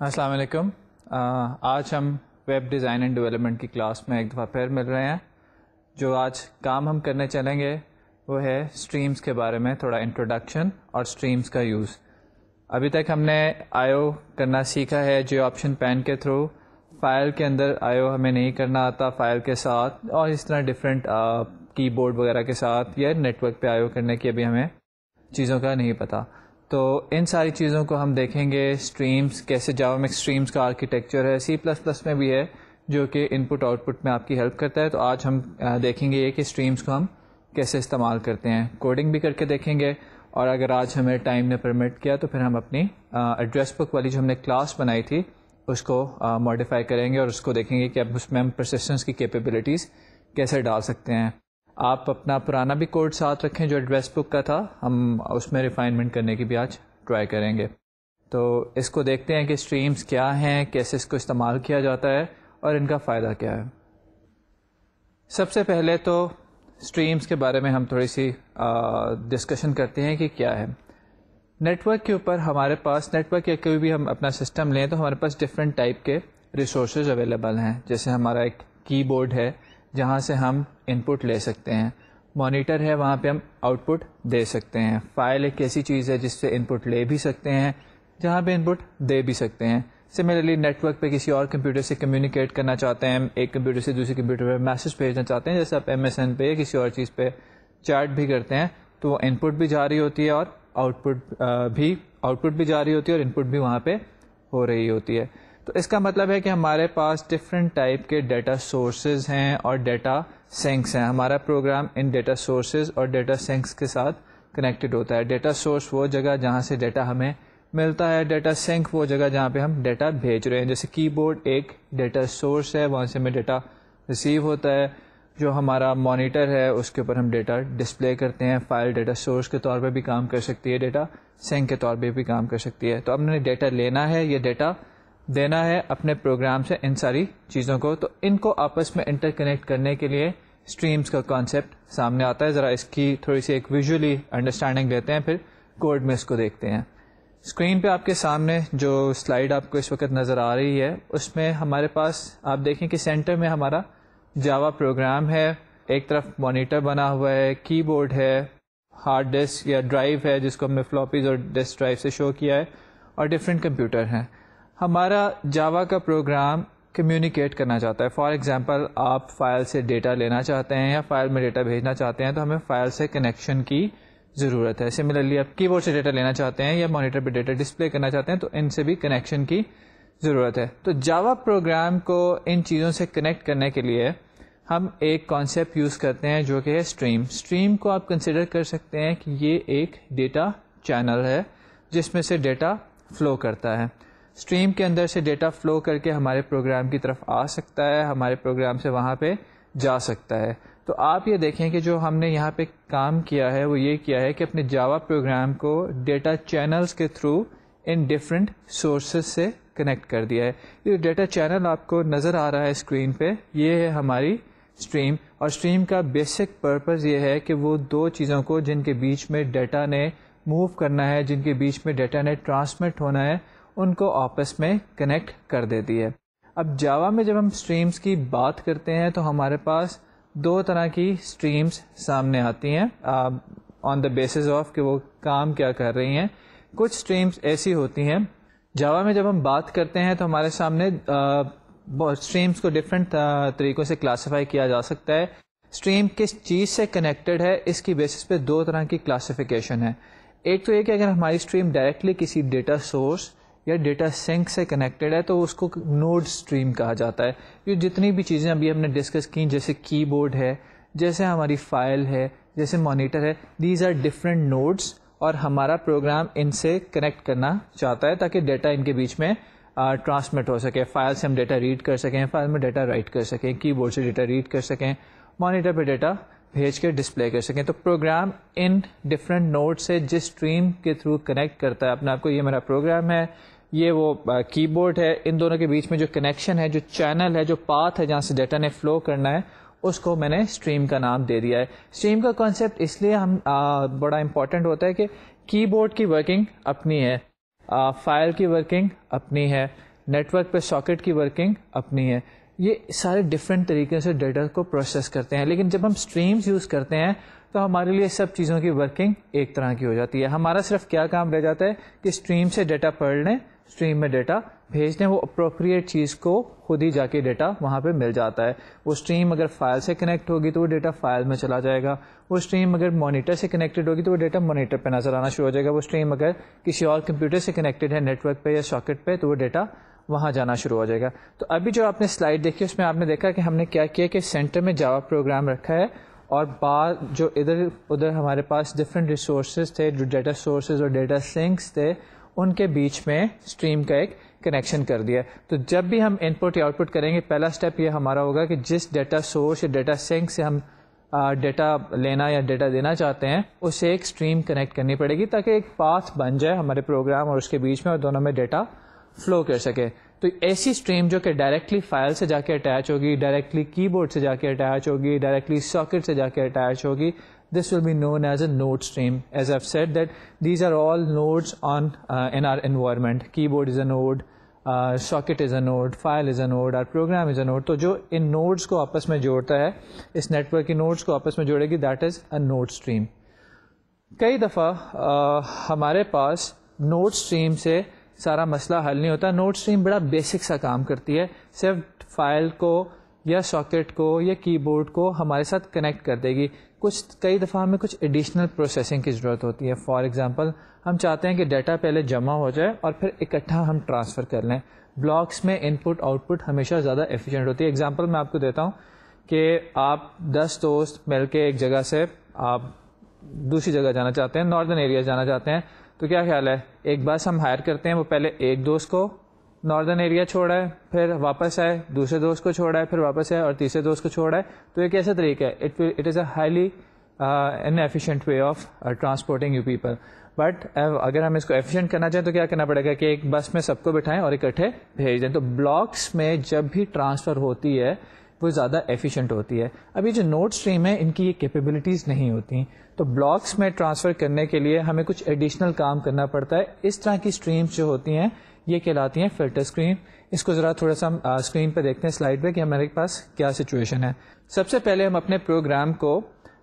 السلام علیکم. آج ہم ویب ڈیزائن اینڈ ڈیولپمنٹ کی کلاس میں ایک دفعہ پھر مل رہے ہیں. جو آج کام ہم کرنے چلیں گے وہ ہے اسٹریمز کے بارے میں تھوڑا انٹروڈکشن اور اسٹریمز کا یوز. ابھی تک ہم نے آئی/او کرنا سیکھا ہے جیو آپشن پین کے تھرو. فائل کے اندر آئی/او ہمیں نہیں کرنا آتا فائل کے ساتھ، اور اس طرح ڈفرینٹ کی بورڈ وغیرہ کے ساتھ یا نیٹ ورک پہ آئی/او کرنے کی ابھی ہمیں چیزوں کا نہیں پتہ. تو ان ساری چیزوں کو ہم دیکھیں گے. اسٹریمز کیسے، جاوا میں اسٹریمز کا آرکیٹیکچر ہے، C++ میں بھی ہے جو کہ ان پٹ آؤٹ پٹ میں آپ کی ہیلپ کرتا ہے. تو آج ہم دیکھیں گے یہ کہ اسٹریمز کو ہم کیسے استعمال کرتے ہیں. کوڈنگ بھی کر کے دیکھیں گے، اور اگر آج ہمیں ٹائم نے پرمٹ کیا تو پھر ہم اپنی ایڈریس بک والی جو ہم نے کلاس بنائی تھی اس کو ماڈیفائی کریں گے اور اس کو دیکھیں گے کہ اب اس میں ہم پرسسٹنس کی کیپیبلٹیز کیسے ڈال سکتے ہیں. آپ اپنا پرانا بھی کوڈ ساتھ رکھیں جو ایڈریس بک کا تھا، ہم اس میں ریفائنمنٹ کرنے کی بھی آج ٹرائی کریں گے. تو اس کو دیکھتے ہیں کہ اسٹریمز کیا ہیں، کیسے اس کو استعمال کیا جاتا ہے اور ان کا فائدہ کیا ہے. سب سے پہلے تو اسٹریمز کے بارے میں ہم تھوڑی سی ڈسکشن کرتے ہیں کہ کیا ہے. نیٹ ورک کے اوپر ہمارے پاس، نیٹ ورک یا کوئی بھی ہم اپنا سسٹم لیں تو ہمارے پاس ڈفرینٹ ٹائپ کے ریسورسز اویلیبل ہیں. جیسے ہمارا ایک کی بورڈ ہے جہاں سے ہم ان پٹ لے سکتے ہیں. مانیٹر ہے، وہاں پہ ہم آؤٹ پٹ دے سکتے ہیں. فائل ایک ایسی چیز ہے جس سے ان پٹ لے بھی سکتے ہیں، جہاں پہ ان پٹ دے بھی سکتے ہیں. سملرلی نیٹ ورک پہ کسی اور کمپیوٹر سے کمیونیکیٹ کرنا چاہتے ہیں، ایک کمپیوٹر سے دوسرے کمپیوٹر پہ میسج بھیجنا چاہتے ہیں، جیسے آپ MSN پہ یا کسی اور چیز پہ چیٹ بھی کرتے ہیں، تو وہ ان پٹ بھی جاری ہوتی ہے اور آؤٹ پٹ بھی جاری ہوتی ہے اور ان پٹ بھی وہاں پہ ہو رہی ہوتی ہے. تو اس کا مطلب ہے کہ ہمارے پاس ڈفرینٹ ٹائپ کے ڈیٹا سورسز ہیں اور ڈیٹا سینکس ہیں. ہمارا پروگرام ان ڈیٹا سورسز اور ڈیٹا سینکس کے ساتھ کنیکٹڈ ہوتا ہے. ڈیٹا سورس وہ جگہ جہاں سے ڈیٹا ہمیں ملتا ہے، ڈیٹا سینک وہ جگہ جہاں پہ ہم ڈیٹا بھیج رہے ہیں. جیسے کی بورڈ ایک ڈیٹا سورس ہے، وہاں سے ہمیں ڈیٹا ریسیو ہوتا ہے. جو ہمارا مانیٹر ہے اس کے اوپر ہم ڈیٹا ڈسپلے کرتے ہیں. فائل ڈیٹا سورس کے طور پہ بھی کام کر سکتی ہے، ڈیٹا سینک کے طور پہ بھی کام کر سکتی ہے. تو ہم نے ڈیٹا لینا ہے، یہ ڈیٹا دینا ہے اپنے پروگرام سے ان ساری چیزوں کو. تو ان کو آپس میں انٹر کنیکٹ کرنے کے لیے اسٹریمز کا کانسیپٹ سامنے آتا ہے. ذرا اس کی تھوڑی سی ایک ویژولی انڈرسٹینڈنگ لیتے ہیں، پھر کوڈ میں اس کو دیکھتے ہیں. اسکرین پہ آپ کے سامنے جو سلائیڈ آپ کو اس وقت نظر آ رہی ہے اس میں ہمارے پاس آپ دیکھیں کہ سینٹر میں ہمارا جاوا پروگرام ہے. ایک طرف مانیٹر بنا ہوا ہے، کی بورڈ ہے، ہارڈ ڈسک یا ڈرائیو ہے جس کو ہم نے فلاپیز اور ڈسک ڈرائیو سے شو کیا ہے، اور ڈفرینٹ کمپیوٹر ہیں. ہمارا جاوا کا پروگرام کمیونیکیٹ کرنا چاہتا ہے. فار ایگزامپل آپ فائل سے ڈیٹا لینا چاہتے ہیں یا فائل میں ڈیٹا بھیجنا چاہتے ہیں تو ہمیں فائل سے کنیکشن کی ضرورت ہے. سملرلی آپ کی بورڈ سے ڈیٹا لینا چاہتے ہیں یا مانیٹر پہ ڈیٹا ڈسپلے کرنا چاہتے ہیں تو ان سے بھی کنیکشن کی ضرورت ہے. تو جاوا پروگرام کو ان چیزوں سے کنیکٹ کرنے کے لیے ہم ایک کانسیپٹ یوز کرتے ہیں جو کہ ہے اسٹریم. اسٹریم کو آپ کنسیڈر کر سکتے ہیں کہ یہ ایک ڈیٹا چینل ہے جس میں سے ڈیٹا فلو کرتا ہے. اسٹریم کے اندر سے ڈیٹا فلو کر کے ہمارے پروگرام کی طرف آ سکتا ہے، ہمارے پروگرام سے وہاں پہ جا سکتا ہے. تو آپ یہ دیکھیں کہ جو ہم نے یہاں پہ کام کیا ہے وہ یہ کیا ہے کہ اپنے جاوا پروگرام کو ڈیٹا چینلز کے تھرو ان ڈفرینٹ سورسز سے کنیکٹ کر دیا ہے. یہ ڈیٹا چینل آپ کو نظر آ رہا ہے اسکرین پہ، یہ ہے ہماری اسٹریم. اور اسٹریم کا بیسک پرپز یہ ہے کہ وہ دو چیزوں کو جن کے بیچ میں ڈیٹا نے موو کرنا ہے، جن کے بیچ میں ڈیٹا نے ٹرانسمٹ ہونا ہے، ان کو آپس میں کنیکٹ کر دیتی ہے. اب جاوا میں جب ہم اسٹریمز کی بات کرتے ہیں تو ہمارے پاس دو طرح کی اسٹریمز سامنے آتی ہیں آن دا بیسس آف کہ وہ کام کیا کر رہی ہیں. کچھ اسٹریمز ایسی ہوتی ہیں جاوا میں جب ہم بات کرتے ہیں تو ہمارے سامنے اسٹریمز کو ڈفرینٹ طریقوں سے کلاسیفائی کیا جا سکتا ہے. اسٹریم کس چیز سے کنیکٹڈ ہے اس کی بیسس پہ دو طرح کی کلاسیفیکیشن ہے. ایک تو یہ کہ اگر ہماری اسٹریم ڈائریکٹلی کسی ڈیٹا سورس یا ڈیٹا سینک سے کنیکٹڈ ہے تو اس کو نوڈ اسٹریم کہا جاتا ہے. یہ جتنی بھی چیزیں ابھی ہم نے ڈسکس کی، جیسے کی بورڈ ہے، جیسے ہماری فائل ہے، جیسے مانیٹر ہے، دیز آر ڈفرینٹ نوڈس، اور ہمارا پروگرام ان سے کنیکٹ کرنا چاہتا ہے تاکہ ڈیٹا ان کے بیچ میں ٹرانسمٹ ہو سکے. فائل سے ہم ڈیٹا ریڈ کر سکیں، فائل میں ڈیٹا رائٹ کر سکیں، کی بورڈ سے ڈیٹا ریڈ کر سکیں، مانیٹر پہ ڈیٹا بھیج کے ڈسپلے کر سکیں. تو پروگرام ان ڈفرینٹ نوڈ سے جس اسٹریم کے تھرو کنیکٹ کرتا ہے اپنے آپ کو، یہ میرا پروگرام ہے، یہ وہ کی بورڈ ہے، ان دونوں کے بیچ میں جو کنیکشن ہے، جو چینل ہے، جو پاتھ ہے جہاں سے ڈیٹا نے فلو کرنا ہے، اس کو میں نے اسٹریم کا نام دے دیا ہے. اسٹریم کا کانسیپٹ اس لیے ہم بڑا امپورٹنٹ ہوتا ہے کہ کی بورڈ کی ورکنگ اپنی ہے، فائل کی ورکنگ اپنی ہے، نیٹ ورک پہ ساکٹ کی ورکنگ اپنی ہے. یہ سارے ڈفرینٹ طریقے سے ڈیٹا کو پروسیس کرتے ہیں. لیکن جب ہم اسٹریمز یوز کرتے ہیں تو ہمارے لیے سب چیزوں کی ورکنگ ایک طرح کی ہو جاتی ہے. ہمارا صرف کیا کام رہ جاتا ہے کہ اسٹریم سے ڈیٹا پڑھ لیں, اسٹریم میں ڈیٹا بھیج دیں, وہ اپروپریٹ چیز کو خود ہی جا کے ڈیٹا وہاں پہ مل جاتا ہے. وہ اسٹریم اگر فائل سے کنیکٹ ہوگی تو وہ ڈیٹا فائل میں چلا جائے گا. وہ اسٹریم اگر مانیٹر سے کنیکٹڈ ہوگی تو وہ ڈیٹا مانیٹر پہ نظر آنا شروع ہو جائے گا. وہ اسٹریم اگر کسی اور کمپیوٹر سے کنیکٹڈ ہے نیٹ ورک پہ یا ساکٹ پہ تو وہ ڈیٹا وہاں جانا شروع ہو جائے گا. تو ابھی جو آپ نے سلائڈ دیکھی اس میں آپ نے دیکھا کہ ہم نے کیا کیا کہ سینٹر میں جاوا پروگرام رکھا ہے اور بعد جو ادھر ادھر ہمارے پاس ڈفرینٹ ریسورسز تھے, جو ڈیٹا سورسز اور ڈیٹا سنکس تھے, ان کے بیچ میں اسٹریم کا ایک کنیکشن کر دیا. تو جب بھی ہم ان پٹ یا آؤٹ پٹ کریں گے پہلا اسٹیپ یہ ہمارا ہوگا کہ جس ڈیٹا سورس یا ڈیٹا سنک سے ہم ڈیٹا لینا یا ڈیٹا دینا چاہتے ہیں اسے ایک اسٹریم کنیکٹ کرنی پڑے گی تاکہ ایک پاتھ بن جائے ہمارے پروگرام اور اس کے بیچ میں اور دونوں میں ڈیٹا فلو کر سکے. تو ایسی اسٹریم جو کہ ڈائریکٹلی فائل سے جا کے اٹیچ ہوگی, ڈائریکٹلی کی بورڈ سے جا کے اٹیچ ہوگی, ڈائریکٹلی ساکٹ سے جا کے اٹیچ ہوگی, this will be known as a node stream. As I've said that these are all nodes in our environment. Keyboard is a node, socket is a node, file is a node, our program is a node. تو جو ان nodes کو آپس میں جوڑتا ہے, اس net work کی nodes کو آپس میں جوڑے گی, that is a node stream. کئی دفعہ ہمارے پاس node stream سے سارا مسئلہ حل نہیں ہوتا. نوڈ اسٹریم بڑا بیسک سا کام کرتی ہے, صرف فائل کو یا ساکٹ کو یا کی بورڈ کو ہمارے ساتھ کنیکٹ کر دے گی. کئی دفعہ ہمیں کچھ ایڈیشنل پروسیسنگ کی ضرورت ہوتی ہے. فار ایگزامپل ہم چاہتے ہیں کہ ڈیٹا پہلے جمع ہو جائے اور پھر اکٹھا ہم ٹرانسفر کر لیں. بلاکس میں ان پٹ آؤٹ پٹ ہمیشہ زیادہ ایفیشینٹ ہوتی ہے. ایگزامپل میں آپ کو دیتا ہوں کہ آپ 10 دوست مل کے ایک جگہ سے آپ دوسری جگہ جانا چاہتے ہیں, ناردرن ایریا جانا چاہتے ہیں, تو کیا خیال ہے ایک بس ہم ہائر کرتے ہیں, وہ پہلے ایک دوست کو ناردرن ایریا چھوڑا ہے, پھر واپس آئے, دوسرے دوست کو چھوڑا ہے, پھر واپس آئے اور تیسرے دوست کو چھوڑا ہے. تو یہ کیسا طریقہ ہے؟ It is a highly in efficient way of transporting you people. But اگر ہم اس کو ایفیشینٹ کرنا چاہیں تو کیا کرنا پڑے گا کہ ایک بس میں سب کو بٹھائیں اور اکٹھے بھیج دیں. تو بلاکس میں جب بھی ٹرانسفر ہوتی ہے وہ زیادہ ایفیشینٹ ہوتی ہے. ابھی جو نوڈ اسٹریم ہے ان کی یہ کیپیبلٹیز نہیں ہوتی, تو بلاکس میں ٹرانسفر کرنے کے لیے ہمیں کچھ ایڈیشنل کام کرنا پڑتا ہے. اس طرح کی اسٹریمز جو ہوتی ہیں یہ کہلاتی ہیں فلٹر اسکرین. اس کو ذرا تھوڑا سا اسکرین پہ دیکھتے ہیں سلائڈ پہ کہ ہمارے پاس کیا سچویشن ہے. سب سے پہلے ہم اپنے پروگرام کو,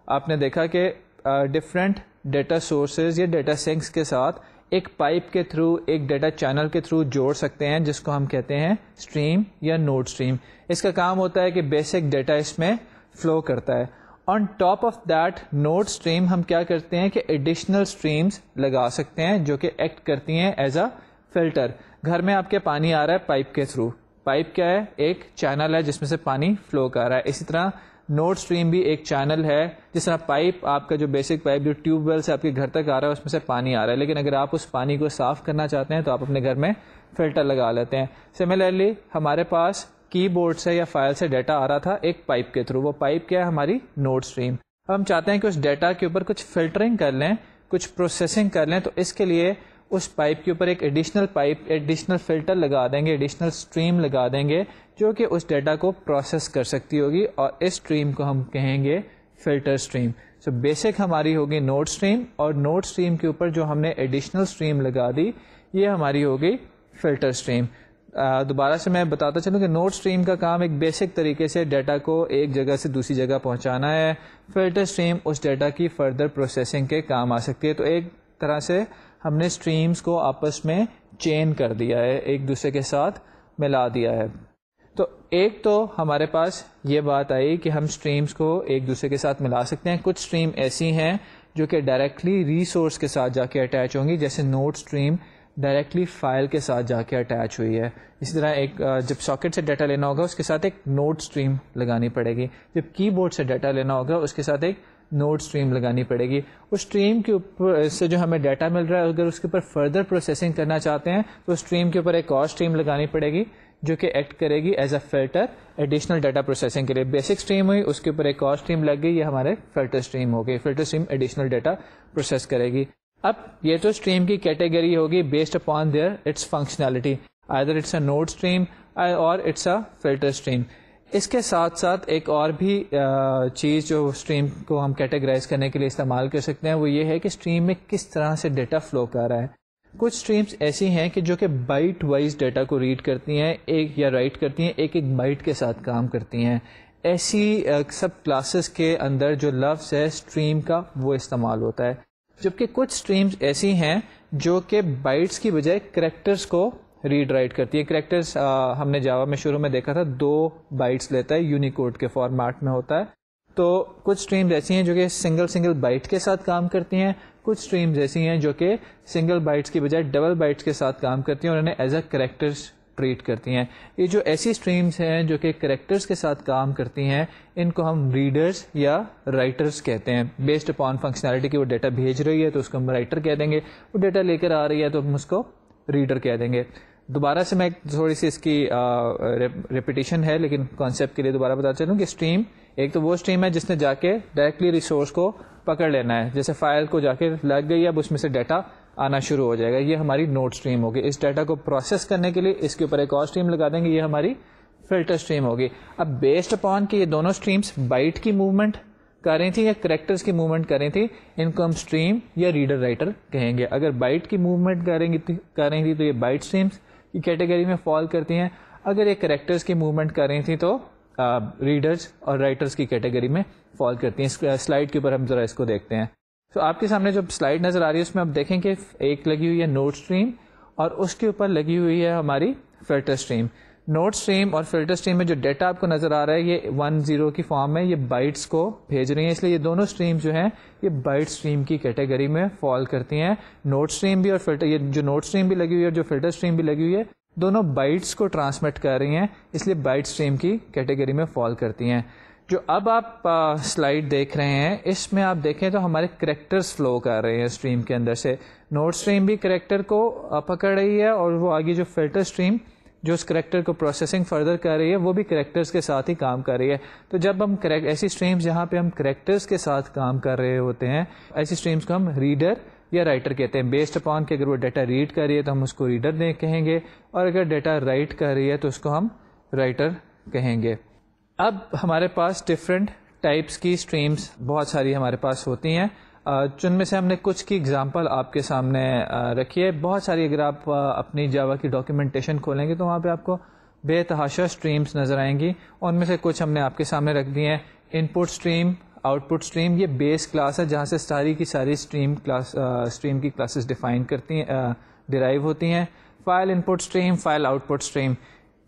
آپ نے دیکھا کہ ڈفرینٹ ڈیٹا سورسز یا ڈیٹا سنکس کے ساتھ ایک پائپ کے تھرو, ایک ڈیٹا چینل کے تھرو جوڑ سکتے ہیں جس کو ہم کہتے ہیں اسٹریم یا نوڈ اسٹریم. اس کا کام ہوتا ہے کہ بیسک ڈیٹا اس میں فلو کرتا ہے. On top of that node stream ہم کیا کرتے ہیں کہ ایڈیشنل اسٹریمز لگا سکتے ہیں جو کہ ایکٹ کرتی ہیں ایز اے فلٹر. گھر میں آپ کے پانی آ رہا ہے پائپ کے تھرو, پائپ کیا ہے؟ ایک چینل ہے جس میں سے پانی فلو کر رہا ہے. اسی طرح نوڈ اسٹریم بھی ایک چینل ہے. جس طرح پائپ, آپ کا جو بیسک پائپ جو ٹیوب ویل سے آپ کے گھر تک آ رہا ہے اس میں سے پانی آ رہا ہے, لیکن اگر آپ اس پانی کو صاف کرنا چاہتے ہیں تو آپ اپنے گھر میں فلٹر لگا لیتے ہیں. سملرلی ہمارے پاس کی بورڈ سے یا فائل سے ڈیٹا آ رہا تھا ایک پائپ کے تھرو, وہ پائپ کیا ہے؟ ہماری نوڈ اسٹریم. اب ہم چاہتے ہیں کہ اس ڈیٹا کے اوپر کچھ فلٹرنگ کر لیں, کچھ پروسیسنگ کر لیں, تو اس کے لیے اس پائپ کے اوپر ایک ایڈیشنل پائپ, ایڈیشنل فلٹر لگا دیں گے, ایڈیشنل اسٹریم لگا دیں گے جو کہ اس ڈیٹا کو پروسیس کر سکتی ہوگی, اور اس اسٹریم کو ہم کہیں گے فلٹر اسٹریم. سو بیسک ہماری ہوگی نوڈ اسٹریم, اور نوڈ اسٹریم کے اوپر جو ہم نے ایڈیشنل اسٹریم لگا دی یہ ہماری ہوگی فلٹر اسٹریم. دوبارہ سے میں بتاتا چلوں کہ نوڈ اسٹریم کا کام ایک بیسک طریقے سے ڈیٹا کو ایک جگہ سے دوسری جگہ پہنچانا ہے. فلٹر اسٹریم اس ڈیٹا کی فردر پروسیسنگ کے کام آ سکتی ہے. تو ایک طرح سے ہم نے اسٹریمز کو آپس میں چین کر دیا ہے, ایک دوسرے کے ساتھ ملا دیا ہے. تو ایک تو ہمارے پاس یہ بات آئی کہ ہم اسٹریمز کو ایک دوسرے کے ساتھ ملا سکتے ہیں. کچھ اسٹریم ایسی ہیں جو کہ ڈائریکٹلی ریسورس کے ساتھ جا کے اٹیچ ہوں گی, جیسے نوڈ اسٹریم ڈائریکٹلی فائل کے ساتھ جا کے اٹیچ ہوئی ہے. اسی طرح ایک جب ساکٹ سے ڈیٹا لینا ہوگا اس کے ساتھ ایک نوڈ اسٹریم لگانی پڑے گی. جب کی بورڈ سے ڈیٹا لینا ہوگا اس کے ساتھ ایک نوڈ اسٹریم لگانی پڑے گی. اس اسٹریم کے اوپر سے جو ہمیں ڈیٹا مل رہا ہے اگر اس کے اوپر فردر پروسیسنگ کرنا چاہتے ہیں تو اسٹریم کے اوپر ایک اور اسٹریم لگانی پڑے گی جو کہ ایکٹ کرے گی as a filter additional data processing کے لیے. بیسک اسٹریم ہوئی, اس کے اوپر ایک اور اسٹریم لگ گئی, یہ ہمارے فلٹر اسٹریم ہو گئی. Filter stream additional data process کرے گی. اب یہ تو اسٹریم کی کیٹیگری ہوگی based upon their its functionality, either it's a node stream اور اٹس اے فلٹر اسٹریم. اس کے ساتھ ساتھ ایک اور بھی چیز جو اسٹریم کو ہم کیٹیگرائز کرنے کے لیے استعمال کر سکتے ہیں وہ یہ ہے کہ اسٹریم میں کس طرح سے ڈیٹا فلو کر رہا ہے. کچھ اسٹریمس ایسی ہیں کہ جو کہ بائٹ وائز ڈیٹا کو ریڈ کرتی ہیں ایک یا رائٹ کرتی ہیں, ایک ایک بائٹ کے ساتھ کام کرتی ہیں. ایسی سب کلاسز کے اندر جو لفظ ہے اسٹریم کا وہ استعمال ہوتا ہے. جبکہ کچھ اسٹریمز ایسی ہیں جو کہ بائٹس کی بجائے کریکٹرز کو ریڈ رائٹ کرتی ہے. کریکٹرز ہم نے جاوا میں شروع میں دیکھا تھا 2 بائٹس لیتا ہے, یونیکوڈ کے فارمیٹ میں ہوتا ہے. تو کچھ اسٹریمز ایسی ہیں جو کہ سنگل بائٹ کے ساتھ کام کرتی ہیں, کچھ اسٹریمز ایسی ہیں جو کہ سنگل بائٹس کی بجائے ڈبل بائٹس کے ساتھ کام کرتی ہیں اور انہیں ایز اے کریکٹرز ٹریٹ کرتی ہیں. یہ جو ایسی اسٹریمز ہیں جو کہ کریکٹرز کے ساتھ کام کرتی ہیں ان کو ہم ریڈرز یا رائٹرز کہتے ہیں. بیسڈ اپان فنکشنالٹی کی وہ ڈیٹا بھیج رہی ہے تو اس کو ہم رائٹر کہہ دیں گے, وہ ڈیٹا لے کر آ رہی ہے تو ہم اس کو ریڈر کہہ دیں گے. دوبارہ سے میں تھوڑی سی اس کی ریپیٹیشن ہے لیکن کانسیپٹ کے لیے دوبارہ بتا چلوں کہ اسٹریم ایک تو وہ اسٹریم ہے جس نے جا کے ڈائریکٹلی ریسورس کو پکڑ لینا ہے, جیسے فائل کو جا کے لگ گئی اب اس میں سے ڈیٹا آنا شروع ہو جائے گا, یہ ہماری نوٹ اسٹریم ہوگی. اس ڈیٹا کو پروسیس کرنے کے لیے اس کے اوپر ایک اور اسٹریم لگا دیں گے, یہ ہماری فلٹر اسٹریم ہوگی. اب بیسڈ اپان کہ یہ دونوں اسٹریمس بائٹ کی موومنٹ کر رہی تھی یا کریکٹرز کی موومنٹ کر رہی تھی, ان کو ہم اسٹریم یا ریڈر رائٹر کہیں گے. اگر بائٹ کی موومنٹ کر رہی تھی تو یہ بائٹ اسٹریمس کی کیٹیگری میں فال کرتی ہیں, اگر یہ کریکٹرز کی موومنٹ کر رہی تھی تو ریڈرز اور رائٹرز کی کیٹیگری میں فال کرتی ہیں. سلائڈ کے اوپر ہم ذرا اس کو دیکھتے ہیں. تو آپ کے سامنے جو سلائڈ نظر آ رہی ہے اس میں آپ دیکھیں کہ ایک لگی ہوئی ہے نوٹ اسٹریم اور اس کے اوپر لگی ہوئی ہے ہماری فلٹر اسٹریم. نوٹ اسٹریم اور فلٹر اسٹریم میں جو ڈیٹا آپ کو نظر آ رہا ہے یہ 1-0 کی فارم میں, یہ بائٹس کو بھیج رہی ہیں, اس لیے یہ دونوں اسٹریم جو ہیں یہ بائٹ اسٹریم کی کیٹیگری میں فال کرتی ہیں. نوٹ اسٹریم بھی اور فلٹر, یہ جو نوٹ اسٹریم بھی لگی ہوئی ہے اور جو فلٹر اسٹریم بھی لگی ہوئی ہے دونوں بائٹس کو ٹرانسمٹ کر رہی ہیں, اس لیے بائٹ اسٹریم کی کیٹیگری میں فال کرتی ہیں. جو اب آپ سلائڈ دیکھ رہے ہیں اس میں آپ دیکھیں تو ہمارے کریکٹرز فلو کر رہے ہیں اسٹریم کے اندر سے. نوٹ اسٹریم بھی کریکٹر کو پکڑ رہی ہے اور وہ آگے جو فلٹر اسٹریم جو اس کریکٹر کو پروسیسنگ فردر کر رہی ہے وہ بھی کریکٹرز کے ساتھ ہی کام کر رہی ہے. تو جب ہم ایسی اسٹریمز جہاں پہ ہم کریکٹرز کے ساتھ کام کر رہے ہوتے ہیں ایسی اسٹریمز کو ہم ریڈر یا رائٹر کہتے ہیں. بیسڈ اپان کہ اگر وہ ڈیٹا ریڈ کر رہی ہے تو ہم اس کو ریڈر کہیں گے اور اگر ڈیٹا رائٹ کر رہی ہے تو اس کو ہم رائٹر کہیں گے. اب ہمارے پاس ڈفرینٹ ٹائپس کی اسٹریمز بہت ساری ہمارے پاس ہوتی ہیں, جن میں سے ہم نے کچھ کی اگزامپل آپ کے سامنے رکھی ہے. بہت ساری اگر آپ اپنی جاوا کی ڈاکیومنٹیشن کھولیں گے تو وہاں پہ آپ کو بے تحاشا اسٹریمز نظر آئیں گی. ان میں سے کچھ ہم نے آپ کے سامنے رکھ دی ہیں. Input stream, out put stream, یہ بیس کلاس ہے جہاں سے ساری کی ساری اسٹریم کی کلاسز ڈیفائن کرتی ہیں, ڈرائیو ہوتی ہیں. فائل ان پٹ stream, file out put stream,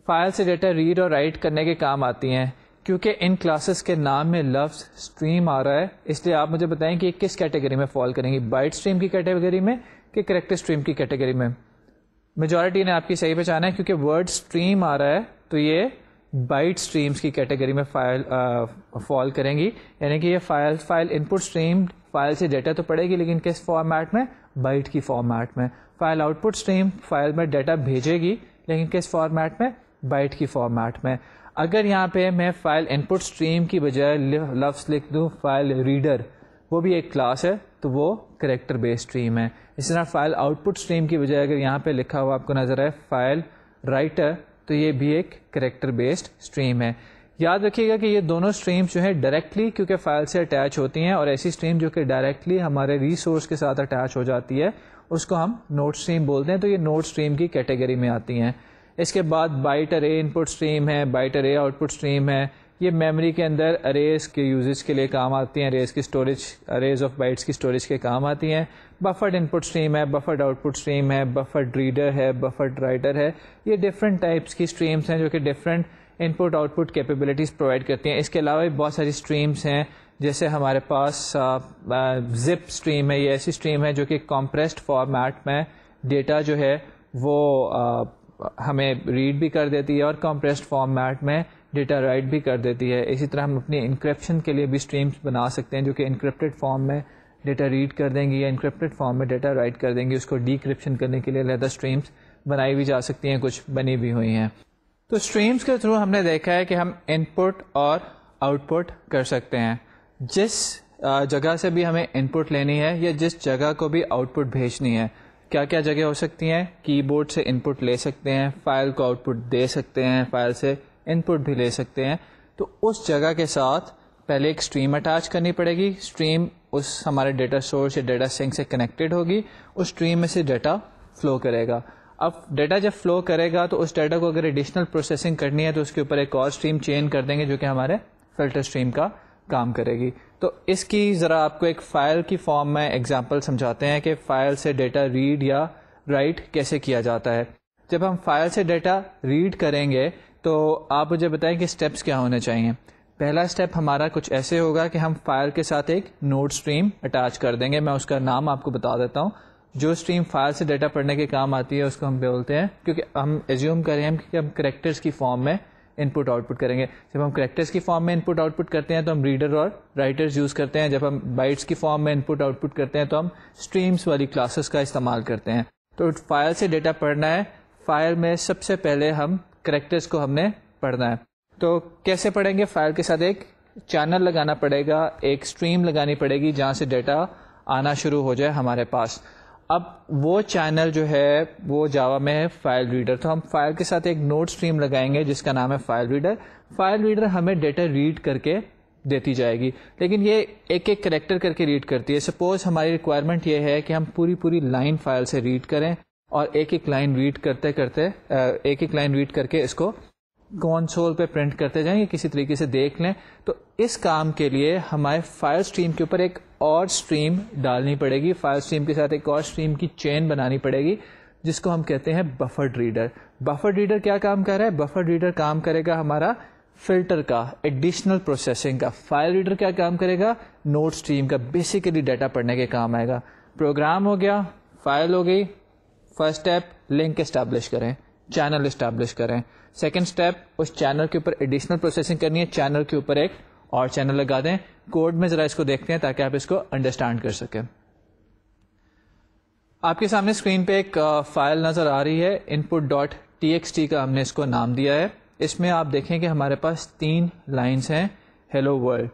file سے ڈیٹا ریڈ اور رائٹ کرنے کے کام آتی ہیں. کیونکہ ان کلاسز کے نام میں لفظ اسٹریم آ رہا ہے اس لیے آپ مجھے بتائیں کہ یہ کس کیٹیگری میں فال کریں گی, بائٹ اسٹریم کی کیٹیگری میں کہ کریکٹر اسٹریم کی کیٹیگری میں. میجورٹی نے آپ کی صحیح پہچانا ہے کیونکہ ورڈ اسٹریم آ رہا ہے تو یہ بائٹ اسٹریمس کی کیٹیگری میں فال کریں گی. یعنی کہ یہ فائل ان پٹ اسٹریم فائل سے ڈیٹا تو پڑے گی لیکن کس فارمیٹ میں, بائٹ کی فارمیٹ میں. File out put stream file میں ڈیٹا بھیجے گی لیکن کس فارمیٹ میں, بائٹ کی فارمیٹ میں. اگر یہاں پہ میں فائل ان پٹ اسٹریم کی بجائے لفظ لکھ دوں فائل ریڈر, وہ بھی ایک کلاس ہے تو وہ کریکٹر بیس اسٹریم ہے. اسی طرح فائل آؤٹ پٹ اسٹریم کی بجائے اگر یہاں پہ لکھا ہوا آپ کو نظر آئے فائل رائٹر تو یہ بھی ایک کریکٹر بیسڈ اسٹریم ہے. یاد رکھیے گا کہ یہ دونوں اسٹریمز جو ہیں ڈائریکٹلی کیونکہ فائل سے اٹیچ ہوتی ہیں, اور ایسی اسٹریم جو کہ ڈائریکٹلی ہمارے ریسورس کے ساتھ اٹیچ ہو جاتی ہے اس کو ہم نوٹ اسٹریم بولتے ہیں. تو یہ نوٹ اسٹریم کی کیٹیگری میں آتی ہیں. اس کے بعد بائٹ ارے ان پٹ اسٹریم ہے, byte array out put stream ہے. یہ میموری کے اندر اریز کے یوزز کے لیے کام آتی ہیں, اریز کی اسٹوریج, اریز آف بائٹس کی اسٹوریج کے کام آتی ہیں. بفرڈ ان پٹ اسٹریم ہے, بفرڈ آؤٹ پٹ اسٹریم ہے, بفرڈ ریڈر ہے, بفرڈ رائٹر ہے. یہ ڈفرینٹ ٹائپس کی اسٹریمس ہیں جو کہ different input output capabilities provide کرتی ہیں. اس کے علاوہ بھی بہت ساری اسٹریمس ہیں جیسے ہمارے پاس زپ اسٹریم ہے. یہ ایسی اسٹریم ہے جو کہ کمپریسڈ فارمیٹ میں ڈیٹا جو ہے وہ ہمیں ریڈ بھی کر دیتی ہے اور کمپریسڈ فارمیٹ میں ڈیٹا رائٹ بھی کر دیتی ہے. اسی طرح ہم اپنی انکرپشن کے لیے بھی اسٹریمس بنا سکتے ہیں جو کہ انکرپٹڈ فارم میں ڈیٹا ریڈ کر دیں گی یا انکرپٹڈ فارم میں ڈیٹا رائٹ کر دیں گی. اس کو ڈیکرپشن کرنے کے لیے علیحدہ اسٹریمس بنائی بھی جا سکتی ہیں, کچھ بنی بھی ہوئی ہیں. تو اسٹریمس کے تھرو ہم نے دیکھا ہے کہ ہم ان پٹ اور آؤٹ پٹ کر سکتے ہیں. جس جگہ سے بھی ہمیں ان پٹ لینی ہے یا جس جگہ کو بھی آؤٹ پٹ بھیجنی ہے, کیا کیا جگہ ہو سکتی ہیں. کی بورڈ سے ان پٹ لے سکتے ہیں, فائل کو آؤٹ پٹ دے سکتے ہیں, فائل سے ان پٹ بھی لے سکتے ہیں. تو اس جگہ کے ساتھ پہلے ایک اسٹریم اٹیچ کرنی پڑے گی. اسٹریم اس ہمارے ڈیٹا سورس یا ڈیٹا سنک سے کنیکٹڈ ہوگی, اس اسٹریم میں سے ڈیٹا فلو کرے گا. اب ڈیٹا جب فلو کرے گا تو اس ڈیٹا کو اگر ایڈیشنل پروسیسنگ کرنی ہے تو اس کے اوپر ایک اور اسٹریم چین کر دیں گے جو کہ ہمارے فلٹر اسٹریم کا کام کرے گی. تو اس کی ذرا آپ کو ایک فائل کی فارم میں ایگزامپل سمجھاتے ہیں کہ فائل سے ڈیٹا ریڈ یا رائٹ کیسے کیا جاتا ہے. جب ہم فائل سے ڈیٹا ریڈ کریں گے تو آپ مجھے بتائیں کہ اسٹیپس کیا ہونے چاہیے. پہلا اسٹیپ ہمارا کچھ ایسے ہوگا کہ ہم فائل کے ساتھ ایک نوڈ اسٹریم اٹیچ کر دیں گے. میں اس کا نام آپ کو بتا دیتا ہوں. جو اسٹریم فائل سے ڈیٹا پڑھنے کے کام آتی ہے اس کو ہم بولتے ہیں, کیونکہ ہم ایزیوم کریں ہیں کہ ہم کریکٹرز کی فارم میں ان پٹ آؤٹ پٹ کریں گے. جب ہم کریکٹرز کی فارم میں ان پٹ آؤٹ پٹ کرتے ہیں تو ہم ریڈر اور رائٹرز یوز کرتے ہیں. جب ہم بائٹس کی فارم میں ان پٹ آؤٹ پٹ کرتے ہیں تو ہم اسٹریمس والی کلاسز کا استعمال کرتے ہیں. تو فائل سے ڈیٹا پڑھنا ہے, فائل میں سب سے پہلے ہم کریکٹرز کو ہم نے پڑھنا ہے. تو کیسے پڑھیں گے؟ فائل کے ساتھ ایک چینل لگانا پڑے گا, ایک اسٹریم لگانی پڑے گی جہاں سے ڈیٹا آنا شروع ہو جائے ہمارے پاس. اب وہ چینل جو ہے وہ جاوا میں ہے فائل ریڈر. تو ہم فائل کے ساتھ ایک نوڈ اسٹریم لگائیں گے جس کا نام ہے فائل ریڈر. فائل ریڈر ہمیں ڈیٹا ریڈ کر کے دیتی جائے گی, لیکن یہ ایک ایک کریکٹر کر کے ریڈ کرتی ہے. سپوز ہماری ریکوائرمنٹ یہ ہے کہ ہم پوری لائن فائل سے ریڈ کریں اور ایک ایک لائن ریڈ کرتے ایک ایک لائن ریڈ کر کے اس کو کنسول پہ پرنٹ کرتے جائیں یا کسی طریقے سے دیکھ لیں. تو اس کام کے لیے ہمارے فائل اسٹریم کے اوپر ایک اور اسٹریم ڈالنی پڑے گی. فائل اسٹریم کے ساتھ ایک اور اسٹریم کی چین بنانی پڑے گی جس کو ہم کہتے ہیں بفرڈ ریڈر. بفرڈ ریڈر کیا کام کر رہا ہے؟ بفرڈ ریڈر کام کرے گا ہمارا فلٹر کا, ایڈیشنل پروسیسنگ کا. فائل ریڈر کیا کام کرے گا؟ نوڈ اسٹریم کا, بیسیکلی ڈیٹا پڑھنے کے کام آئے گا. پروگرام ہو گیا, فائل ہو گئی. فرسٹ اسٹیپ لنک اسٹیبلش کریں, چینل اسٹیبلش کریں. سیکنڈ اسٹیپ اس چینل کے اوپر ایڈیشنل پروسیسنگ کرنی ہے, چینل کے اوپر ایک اور چینل لگا دیں. کوڈ میں ذرا اس کو دیکھتے ہیں تاکہ آپ اس کو انڈرسٹینڈ کر سکیں. آپ کے سامنے اسکرین پہ ایک فائل نظر آ رہی ہے, input.txt کا ہم نے اس کو نام دیا ہے. اس میں آپ دیکھیں کہ ہمارے پاس 3 لائنس ہیں. ہیلو ورلڈ,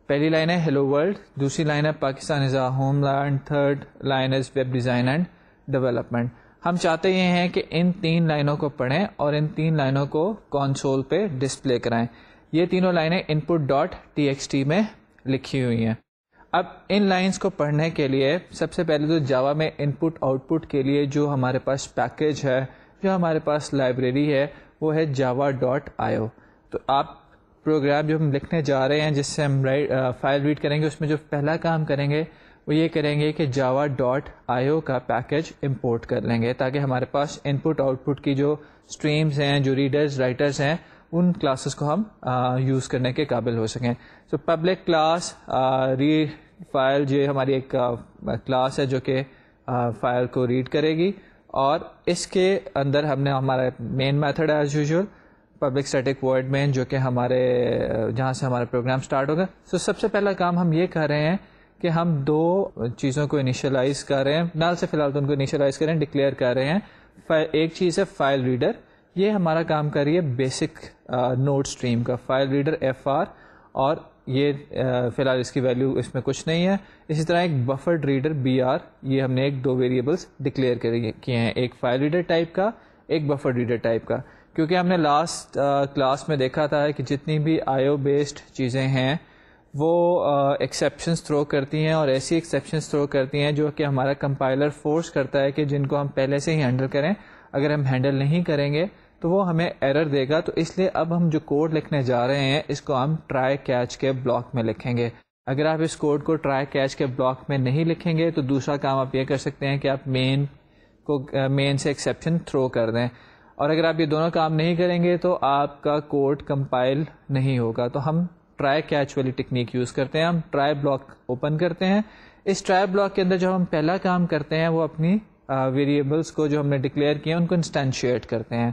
پہلی لائن ہے ہیلو ورلڈ, دوسری لائن ہے Pakistan is a homeland, third line is web design and development. ہم چاہتے یہ ہیں کہ ان 3 لائنوں کو پڑھیں اور ان 3 لائنوں کو کنسول پہ ڈسپلے کرائیں. یہ تینوں لائنیں input.txt میں لکھی ہوئی ہیں. اب ان لائنز کو پڑھنے کے لیے سب سے پہلے تو جاوا میں انپٹ آؤٹ پٹ کے لیے جو ہمارے پاس پیکیج ہے, جو ہمارے پاس لائبریری ہے, وہ ہے java.io. تو آپ پروگرام جو ہم لکھنے جا رہے ہیں جس سے ہم فائل ریڈ کریں گے, اس میں جو پہلا کام کریں گے وہ یہ کریں گے کہ java.io کا پیکیج امپورٹ کر لیں گے تاکہ ہمارے پاس انپٹ آؤٹ پٹ کی جو اسٹریمز ہیں, جو ریڈرز رائٹرز ہیں, ان کلاسز کو ہم یوز کرنے کے قابل ہو سکیں. So public class read file جو ہماری ایک کلاس ہے جو کہ فائل کو ریڈ کرے گی, اور اس کے اندر ہم نے ہمارا main method as usual public static void main جو کہ ہمارے جہاں سے ہمارا پروگرام سٹارٹ ہوگا. سو سب سے پہلا کام ہم یہ کر رہے ہیں کہ ہم 2 چیزوں کو انیشلائز کر رہے ہیں. نال سے فی الحال تو ان کو انیشلائز کریں, ڈکلیئر کر رہے ہیں. ایک چیز ہے فائل ریڈر, یہ ہمارا کام کر رہی ہے بیسک نوڈ اسٹریم کا. فائل ریڈر FR, اور یہ فی الحال اس کی ویلیو اس میں کچھ نہیں ہے. اسی طرح ایک بفرڈ ریڈر BR, یہ ہم نے ایک 2 ویریبلس ڈکلیئر کیے ہیں, ایک فائل ریڈر ٹائپ کا, ایک بفرڈ ریڈر ٹائپ کا. کیونکہ ہم نے لاسٹ کلاس میں دیکھا تھا کہ جتنی بھی IO بیسڈ چیزیں ہیں وہ ایکسیپشنس تھرو کرتی ہیں, اور ایسی ایکسیپشنس تھرو کرتی ہیں جو کہ ہمارا کمپائلر فورس کرتا ہے کہ جن کو ہم پہلے سے ہی ہینڈل کریں. اگر ہم ہینڈل نہیں کریں گے تو وہ ہمیں ایرر دے گا. تو اس لیے اب ہم جو کوڈ لکھنے جا رہے ہیں اس کو ہم ٹرائی کیچ کے بلاک میں لکھیں گے. اگر آپ اس کوڈ کو ٹرائی کیچ کے بلاک میں نہیں لکھیں گے تو دوسرا کام آپ یہ کر سکتے ہیں کہ آپ مین سے ایکسیپشن تھرو کر دیں, اور اگر آپ یہ دونوں کام نہیں کریں گے تو آپ کا کوڈ کمپائل نہیں ہوگا. تو ہم ٹرائی کیچ والی ٹیکنیک یوز کرتے ہیں. ہم ٹرائی بلاک اوپن کرتے ہیں. اس ٹرائی بلاک کے اندر جو ہم پہلا کام کرتے ہیں وہ اپنی ویریبلس کو جو ہم نے ڈکلیئر کیے ان کو انسٹینشیٹ کرتے ہیں.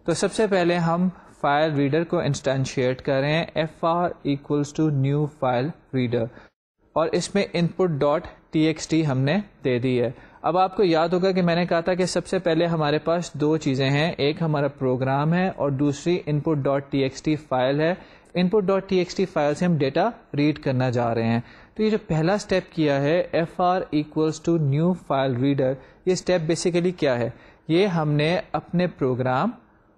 تو سب سے پہلے ہم فائل ریڈر کو انسٹینشیٹ کر رہے ہیں FR = نیو فائل ریڈر, اور اس میں input.txt ہم نے دے دی ہے. اب آپ کو یاد ہوگا کہ میں نے کہا تھا کہ سب سے پہلے ہمارے پاس 2 چیزیں ہیں, ایک ہمارا پروگرام ہے اور دوسری input.txt فائل ہے. input.txt فائل سے ہم ڈیٹا ریڈ کرنا جا رہے ہیں. تو یہ جو پہلا اسٹیپ کیا ہے FR = نیو فائل ریڈر, یہ اسٹیپ بیسیکلی کیا ہے؟ یہ ہم نے اپنے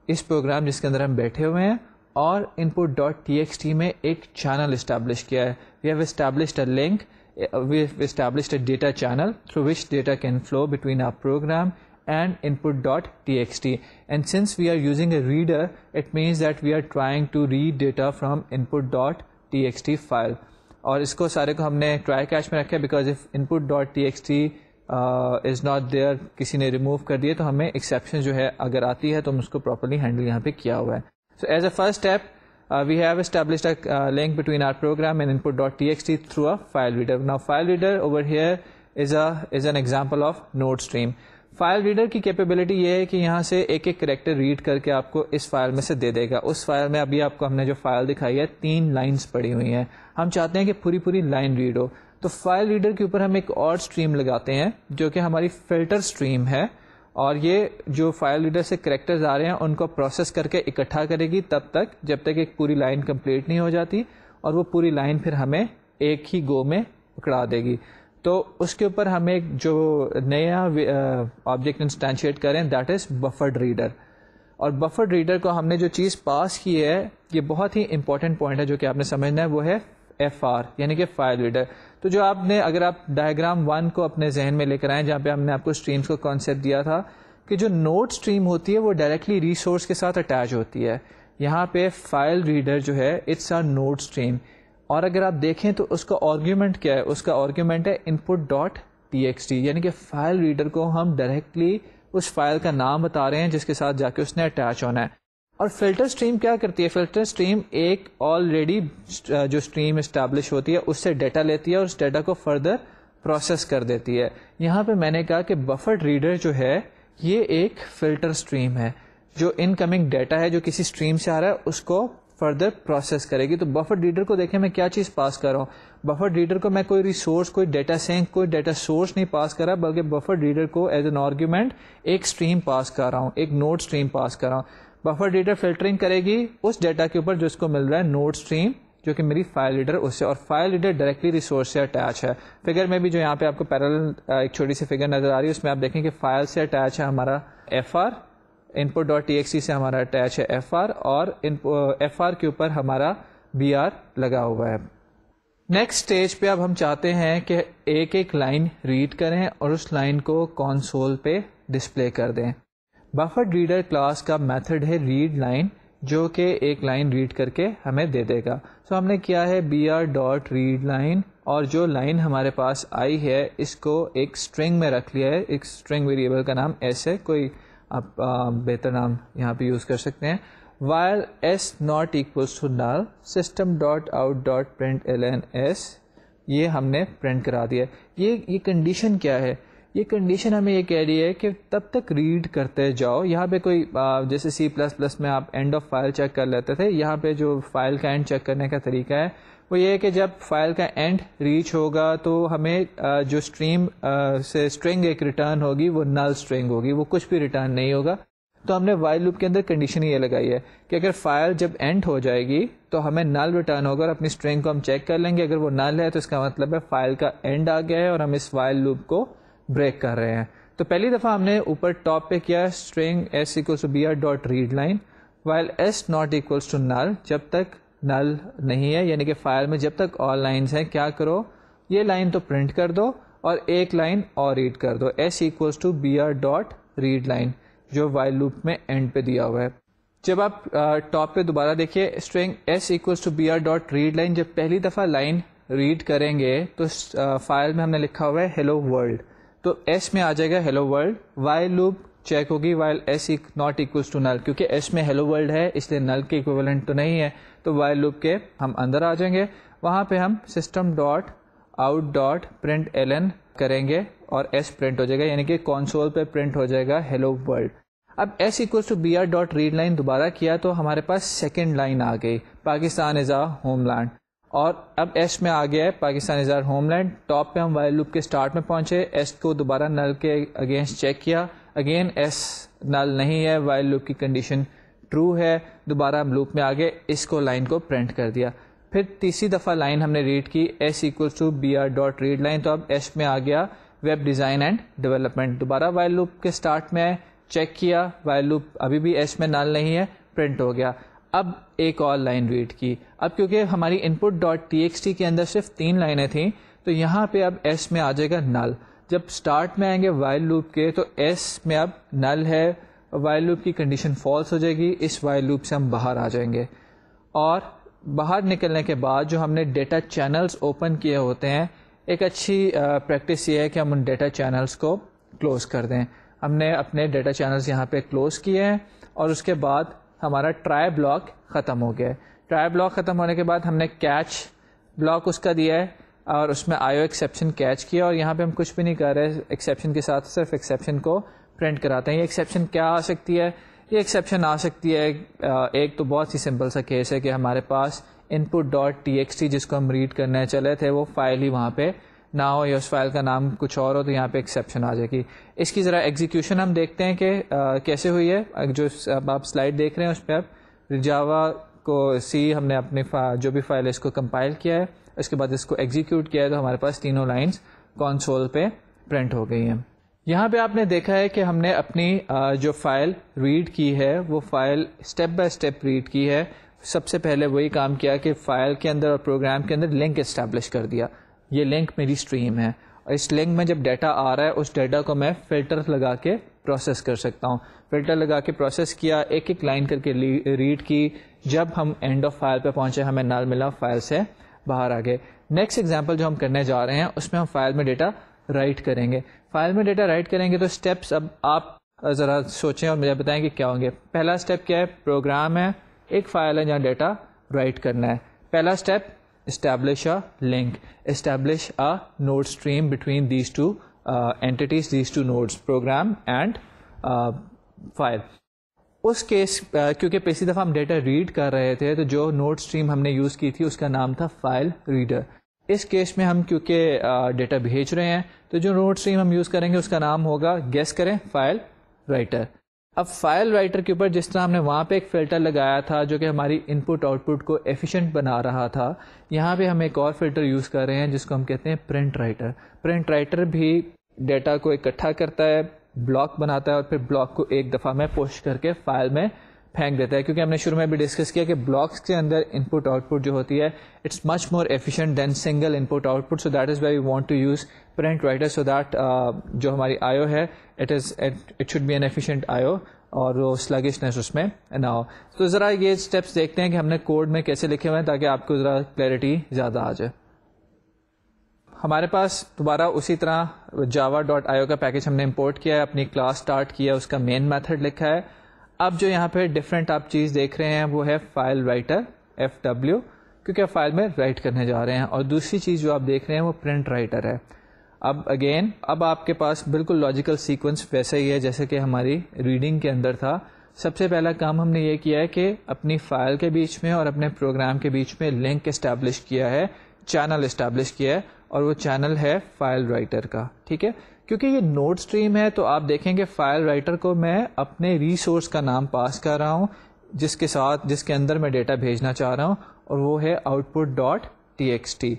اس پروگرام جس کے اندر ہم بیٹھے ہوئے ہیں اور input.txt میں ایک چینل اسٹیبلش کیا ہے. We have established a link, we have established a data channel through which data can flow between our program and input.txt. And since we are using a reader, it means that we are trying to read data from input.txt file. اور اس کو سارے کو ہم نے try catch میں رکھا ہے because of input.txt is not there, کسی نے ریموو کر دیے تو ہمیں ایکسیپشن جو ہے اگر آتی ہے تو ہم اس کو پراپرلی ہینڈل یہاں پہ کیا ہوا ہے. So as a first step we have established a link between our program and input.txt through a file reader. Now file reader over here is an example of node stream. File reader کی capability یہ ہے کہ یہاں سے ایک ایک character red کر کے آپ کو اس فائل میں سے دے دے گا. اس فائل میں ابھی آپ کو ہم نے جو فائل دکھائی ہے 3 لائنز پڑی ہوئی ہیں, ہم چاہتے ہیں کہ پوری لائن ریڈ ہو. تو فائل ریڈر کے اوپر ہم ایک اور اسٹریم لگاتے ہیں جو کہ ہماری فلٹر اسٹریم ہے, اور یہ جو فائل ریڈر سے کریکٹرز آ رہے ہیں ان کو پروسیس کر کے اکٹھا کرے گی تب تک جب تک ایک پوری لائن کمپلیٹ نہیں ہو جاتی, اور وہ پوری لائن پھر ہمیں ایک ہی گو میں پکڑا دے گی. تو اس کے اوپر ہم ایک جو نیا آبجیکٹ انسٹینشیٹ کریں دیٹ از بفرڈ ریڈر. اور بفرڈ ریڈر کو ہم نے جو چیز پاس کی ہے یہ بہت ہی امپورٹنٹ پوائنٹ ہے جو کہ آپ نے سمجھنا ہے, وہ ہے FR یعنی کہ فائل ریڈر. تو جو آپ نے اگر آپ ڈائیگرام 1 کو اپنے ذہن میں لے کر آئیں جہاں پہ ہم نے آپ کو اسٹریمس کو کانسیپٹ دیا تھا کہ جو نوڈ اسٹریم ہوتی ہے وہ ڈائریکٹلی ریسورس کے ساتھ اٹیچ ہوتی ہے, یہاں پہ فائل ریڈر جو ہے اٹس اے نوڈ اسٹریم. اور اگر آپ دیکھیں تو اس کا آرگیومنٹ کیا ہے, اس کا آرگیومنٹ ہے input.txt, یعنی کہ فائل ریڈر کو ہم ڈائریکٹلی اس فائل کا نام بتا رہے ہیں جس کے ساتھ جا کے اس نے اٹیچ ہونا ہے. اور فلٹر اسٹریم کیا کرتی ہے, فلٹر اسٹریم ایک آلریڈی جو اسٹریم اسٹیبلش ہوتی ہے اس سے ڈیٹا لیتی ہے اور اس ڈیٹا کو فردر پروسیس کر دیتی ہے. یہاں پہ میں نے کہا کہ بفرڈ ریڈر جو ہے یہ ایک فلٹر اسٹریم ہے, جو ان کمنگ ڈیٹا ہے جو کسی اسٹریم سے آ رہا ہے اس کو فردر پروسیس کرے گی. تو بفر ریڈر کو دیکھیں میں کیا چیز پاس کر رہا ہوں, بفر ریڈر کو میں کوئی ریسورس, کوئی ڈیٹا سینک, کوئی ڈیٹا سورس نہیں پاس کر رہا, بلکہ بفر ریڈر کو ایز این آرگیومنٹ ایک اسٹریم پاس کر رہا ہوں, ایک نوڈ اسٹریم پاس کر رہا ہوں. بفر ریڈر فلٹرنگ کرے گی اس ڈیٹا کے اوپر جو اس کو مل رہا ہے نوڈ اسٹریم جو کہ میری فائل ریڈر اس سے, اور فائل ریڈر ڈائریکٹلی ریسورس سے اٹیچ ہے. فگر میں بھی جو یہاں پہ آپ کو پیرالل ایک چھوٹی سی فگر نظر آ رہی ہے اس میں آپ دیکھیں کہ فائل سے اٹیچ ہے ہمارا FR, input.txt سے ہمارا اٹیچ ہے FR, اور FR کے اوپر ہمارا BR لگا ہوا ہے. نیکسٹ اسٹیج پہ اب ہم چاہتے ہیں کہ ایک ایک لائن ریڈ کریں اور اس لائن کو کنسول پہ ڈسپلے کر دیں. بفرڈ ریڈر کلاس کا میتھڈ ہے ریڈ لائن جو کہ ایک لائن ریڈ کر کے ہمیں دے دے گا. سو ہم نے کیا ہے BR.read line, اور جو لائن ہمارے پاس آئی ہے اس کو ایک اسٹرنگ میں رکھ لیا ہے, ایک اسٹرنگ ویریبل کا نام S ہے, کوئی آپ بہتر نام یہاں پہ یوز کر سکتے ہیں. while S not equals to null system.out.println S, یہ ہم نے پرنٹ کرا دیا. یہ کنڈیشن کیا ہے, یہ کنڈیشن ہمیں یہ کہہ رہی ہے کہ تب تک ریڈ کرتے جاؤ. یہاں پہ کوئی جیسے C++ میں آپ اینڈ آف فائل چیک کر لیتے تھے, یہاں پہ جو فائل کا اینڈ چیک کرنے کا طریقہ ہے وہ یہ ہے کہ جب فائل کا اینڈ ریچ ہوگا تو ہمیں جو اسٹریم سے اسٹرنگ ایک ریٹرن ہوگی وہ نل اسٹرنگ ہوگی, وہ کچھ بھی ریٹرن نہیں ہوگا. تو ہم نے وائل لوپ کے اندر کنڈیشن یہ لگائی ہے کہ اگر فائل جب اینڈ ہو جائے گی تو ہمیں نل ریٹرن ہوگا, اور اپنی اسٹرنگ کو ہم چیک کر لیں گے. اگر وہ نل ہے تو اس کا مطلب ہے فائل کا اینڈ آ گیا ہے اور ہم اس وائل لوپ کو بریک کر رہے ہیں. تو پہلی دفعہ ہم نے اوپر ٹاپ پہ کیا string S equals to BR.read line while S not equals to null, جب تک نل نہیں ہے یعنی کہ فائل میں جب تک آل لائنز ہیں کیا کرو, یہ لائن تو پرنٹ کر دو اور ایک لائن اور ریڈ کر دو, S equals to BR.read line جو وائل لوپ میں اینڈ پہ دیا ہوا ہے. جب آپ ٹاپ پہ دوبارہ دیکھیے string S equals to BR.read line, جب پہلی دفعہ لائن ریڈ کریں گے تو فائل میں ہم نے لکھا ہوا ہے ہیلو ورلڈ, تو S میں آ جائے گا hello world. While loop check ہوگی while S not equals to null, کیونکہ S میں ہیلو ورلڈ ہے اس لیے نل کے ایکویولنٹ تو نہیں ہے, تو وائل لوپ کے ہم اندر آ جائیں گے. وہاں پہ ہم system.out.println کریں گے اور S پرنٹ ہو جائے گا, یعنی کہ کنسول پہ پرنٹ ہو جائے گا ہیلو ورلڈ. اب S equals to BR.read line دوبارہ کیا تو ہمارے پاس سیکنڈ لائن آ گئی, Pakistan is a home land, اور اب S میں آ گیا ہے پاکستان از آر ہوم لینڈ. ٹاپ پہ ہم وائل لوپ کے اسٹارٹ میں پہنچے, S کو دوبارہ نل کے اگینسٹ چیک کیا, اگین S نل نہیں ہے, وائل لوپ کی کنڈیشن ٹرو ہے, دوبارہ ہم لوپ میں آگے اس کو لائن کو پرنٹ کر دیا. پھر تیسری دفعہ لائن ہم نے ریڈ کی S equals to BR.read line, تو اب S میں آ گیا ویب ڈیزائن اینڈ ڈیولپمنٹ. دوبارہ وائل لوپ کے اسٹارٹ میں چیک کیا, وائل لوپ ابھی بھی S میں نل نہیں ہے, پرنٹ ہو گیا. اب ایک اور لائن ریڈ کی. اب کیونکہ ہماری input.txt کے اندر صرف 3 لائنیں تھیں تو یہاں پہ اب S میں آ جائے گا نل. جب اسٹارٹ میں آئیں گے وائل لوپ کے تو ایس میں اب نل ہے، وائل لوپ کی کنڈیشن فالس ہو جائے گی، اس وائل لوپ سے ہم باہر آ جائیں گے. اور باہر نکلنے کے بعد جو ہم نے ڈیٹا چینلز اوپن کیے ہوتے ہیں، ایک اچھی پریکٹس یہ ہے کہ ہم ان ڈیٹا چینلز کو کلوز کر دیں. ہم نے اپنے ڈیٹا چینلز یہاں پہ کلوز کیے ہیں اور اس کے بعد ہمارا ٹرائی بلاک ختم ہو گیا ہے. ٹرائی بلاک ختم ہونے کے بعد ہم نے کیچ بلاک اس کا دیا ہے اور اس میں آئی او ایکسیپشن کیچ کیا، اور یہاں پہ ہم کچھ بھی نہیں کر رہے، ایکسیپشن کے ساتھ صرف ایکسیپشن کو پرنٹ کراتے ہیں. یہ ایکسیپشن کیا آ سکتی ہے؟ یہ ایکسیپشن آ سکتی ہے، ایک تو بہت ہی سمپل سا کیس ہے کہ ہمارے پاس ان پٹ ڈاٹ ٹی ایکس ٹی جس کو ہم ریڈ کرنے چلے تھے وہ فائل ہی وہاں پہ نہ ہو یا اس فائل کا نام کچھ اور ہو، تو یہاں پہ ایکسیپشن آ جائے گی. اس کی ذرا ایگزیکیوشن ہم دیکھتے ہیں کہ کیسے ہوئی ہے. جو اب آپ سلائڈ دیکھ رہے ہیں اس پہ اب جاوا کو سی ہم نے اپنی جو بھی فائل ہے اس کو کمپائل کیا ہے، اس کے بعد اس کو ایگزیکیوٹ کیا ہے تو ہمارے پاس تینوں لائنز کنسول پہ پرنٹ ہو گئی ہیں. یہاں پہ آپ نے دیکھا ہے کہ ہم نے اپنی جو فائل ریڈ کی ہے وہ file step by step read کی ہے. سب سے پہلے وہی کام کیا کہ فائل کے اندر اور پروگرام کے اندر لنک اسٹیبلش کر دیا. یہ لنک میری اسٹریم ہے اور اس لنک میں جب ڈیٹا آ رہا ہے اس ڈیٹا کو میں فلٹر لگا کے پروسیس کر سکتا ہوں. فلٹر لگا کے پروسیس کیا، ایک ایک لائن کر کے ریڈ کی. جب ہم اینڈ آف فائل پہ پہنچے ہمیں نل ملا، فائل سے باہر آ گئے. نیکسٹ ایگزامپل جو ہم کرنے جا رہے ہیں اس میں ہم فائل میں ڈیٹا رائٹ کریں گے. فائل میں ڈیٹا رائٹ کریں گے تو اسٹیپس اب آپ ذرا سوچیں اور مجھے بتائیں کہ کیا ہوں گے. پہلا اسٹیپ کیا ہے؟ پروگرام ہے، ایک فائل ہے جہاں ڈیٹا رائٹ کرنا ہے. پہلا step establish a link, establish a node stream between these two entities, these two nodes, program and file. اس کیس کیونکہ پچھلی دفعہ ہم ڈیٹا ریڈ کر رہے تھے تو جو نوڈ اسٹریم ہم نے یوز کی تھی اس کا نام تھا فائل ریڈر. اس کیس میں ہم کیونکہ ڈیٹا بھیج رہے ہیں تو جو نوڈ اسٹریم ہم یوز کریں گے اس کا نام ہوگا، گیس کریں، فائل رائٹر. اب فائل رائٹر کے اوپر جس طرح ہم نے وہاں پہ ایک فلٹر لگایا تھا جو کہ ہماری ان پٹ آؤٹ پٹ کو ایفیشینٹ بنا رہا تھا، یہاں پہ ہم ایک اور فلٹر یوز کر رہے ہیں جس کو ہم کہتے ہیں پرنٹ رائٹر. پرنٹ رائٹر بھی ڈیٹا کو اکٹھا کرتا ہے، بلاک بناتا ہے اور پھر بلاک کو ایک دفعہ میں پش کر کے فائل میں پھینک دیتا ہے. کیونکہ ہم نے شروع میں بھی ڈسکس کیا کہ بلاکس کے اندر ان پٹ آؤٹ پٹ جو ہوتی ہے it's much more efficient than single input output. So that is why we want to use print writer so that جو ہماری آئی او ہے it should be an efficient I O اور وہ سلگشنس اس میں نہ ہو. تو ذرا یہ اسٹیپس دیکھتے ہیں کہ ہم نے کوڈ میں کیسے لکھے ہوئے ہیں تاکہ آپ کو ذرا کلیئرٹی زیادہ آ جائے. ہمارے پاس دوبارہ اسی طرح java.io کا پیکج ہم نے امپورٹ کیا ہے، اپنی کلاس اسٹارٹ کیا ہے، اس کا مین میتھڈ لکھا ہے. اب جو یہاں پہ ڈفرینٹ آپ چیز دیکھ رہے ہیں وہ ہے فائل رائٹر FW، کیونکہ آپ فائل میں رائٹ کرنے جا رہے ہیں. اور دوسری چیز جو آپ دیکھ رہے ہیں وہ پرنٹ رائٹر ہے. اب آپ کے پاس بالکل لاجیکل سیکوینس ویسا ہی ہے جیسے کہ ہماری ریڈنگ کے اندر تھا. سب سے پہلا کام ہم نے یہ کیا ہے کہ اپنی فائل کے بیچ میں اور اپنے پروگرام کے بیچ میں لنک اسٹیبلش کیا ہے، چینل اسٹیبلش کیا ہے، اور وہ چینل ہے فائل رائٹر کا. ٹھیک ہے، کیونکہ یہ نوڈ اسٹریم ہے تو آپ دیکھیں کہ فائل رائٹر کو میں اپنے ریسورس کا نام پاس کر رہا ہوں جس کے اندر میں ڈیٹا بھیجنا چاہ رہا ہوں، اور وہ ہے out put dot TXT.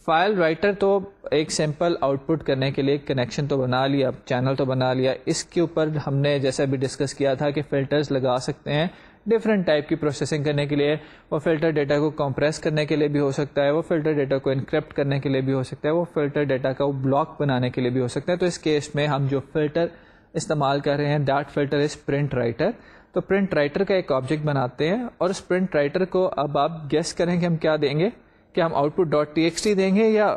File writer تو ایک سمپل آؤٹ پٹ کرنے کے لیے کنیکشن تو بنا لیا، چینل تو بنا لیا. اس کے اوپر ہم نے جیسا بھی ڈسکس کیا تھا کہ فلٹرز لگا سکتے ہیں ڈفرینٹ ٹائپ کی پروسیسنگ کرنے کے لیے. وہ فلٹر ڈیٹا کو کمپریس کرنے کے لیے بھی ہو سکتا ہے، وہ فلٹر ڈیٹا کو انکرپٹ کرنے کے لیے بھی ہو سکتا ہے، وہ فلٹر ڈیٹا کا بلاک بنانے کے لیے بھی ہو سکتا ہے. تو اس کیس میں ہم جو فلٹر استعمال کر رہے ہیں that filter is print writer. تو پرنٹ رائٹر کا ایک آبجیکٹ بناتے ہیں اور اس پرنٹ رائٹر کو اب آپ گیس کریں کہ ہم کیا دیں گے، کہ ہم آؤٹ پٹ ڈاٹ TXT دیں گے یا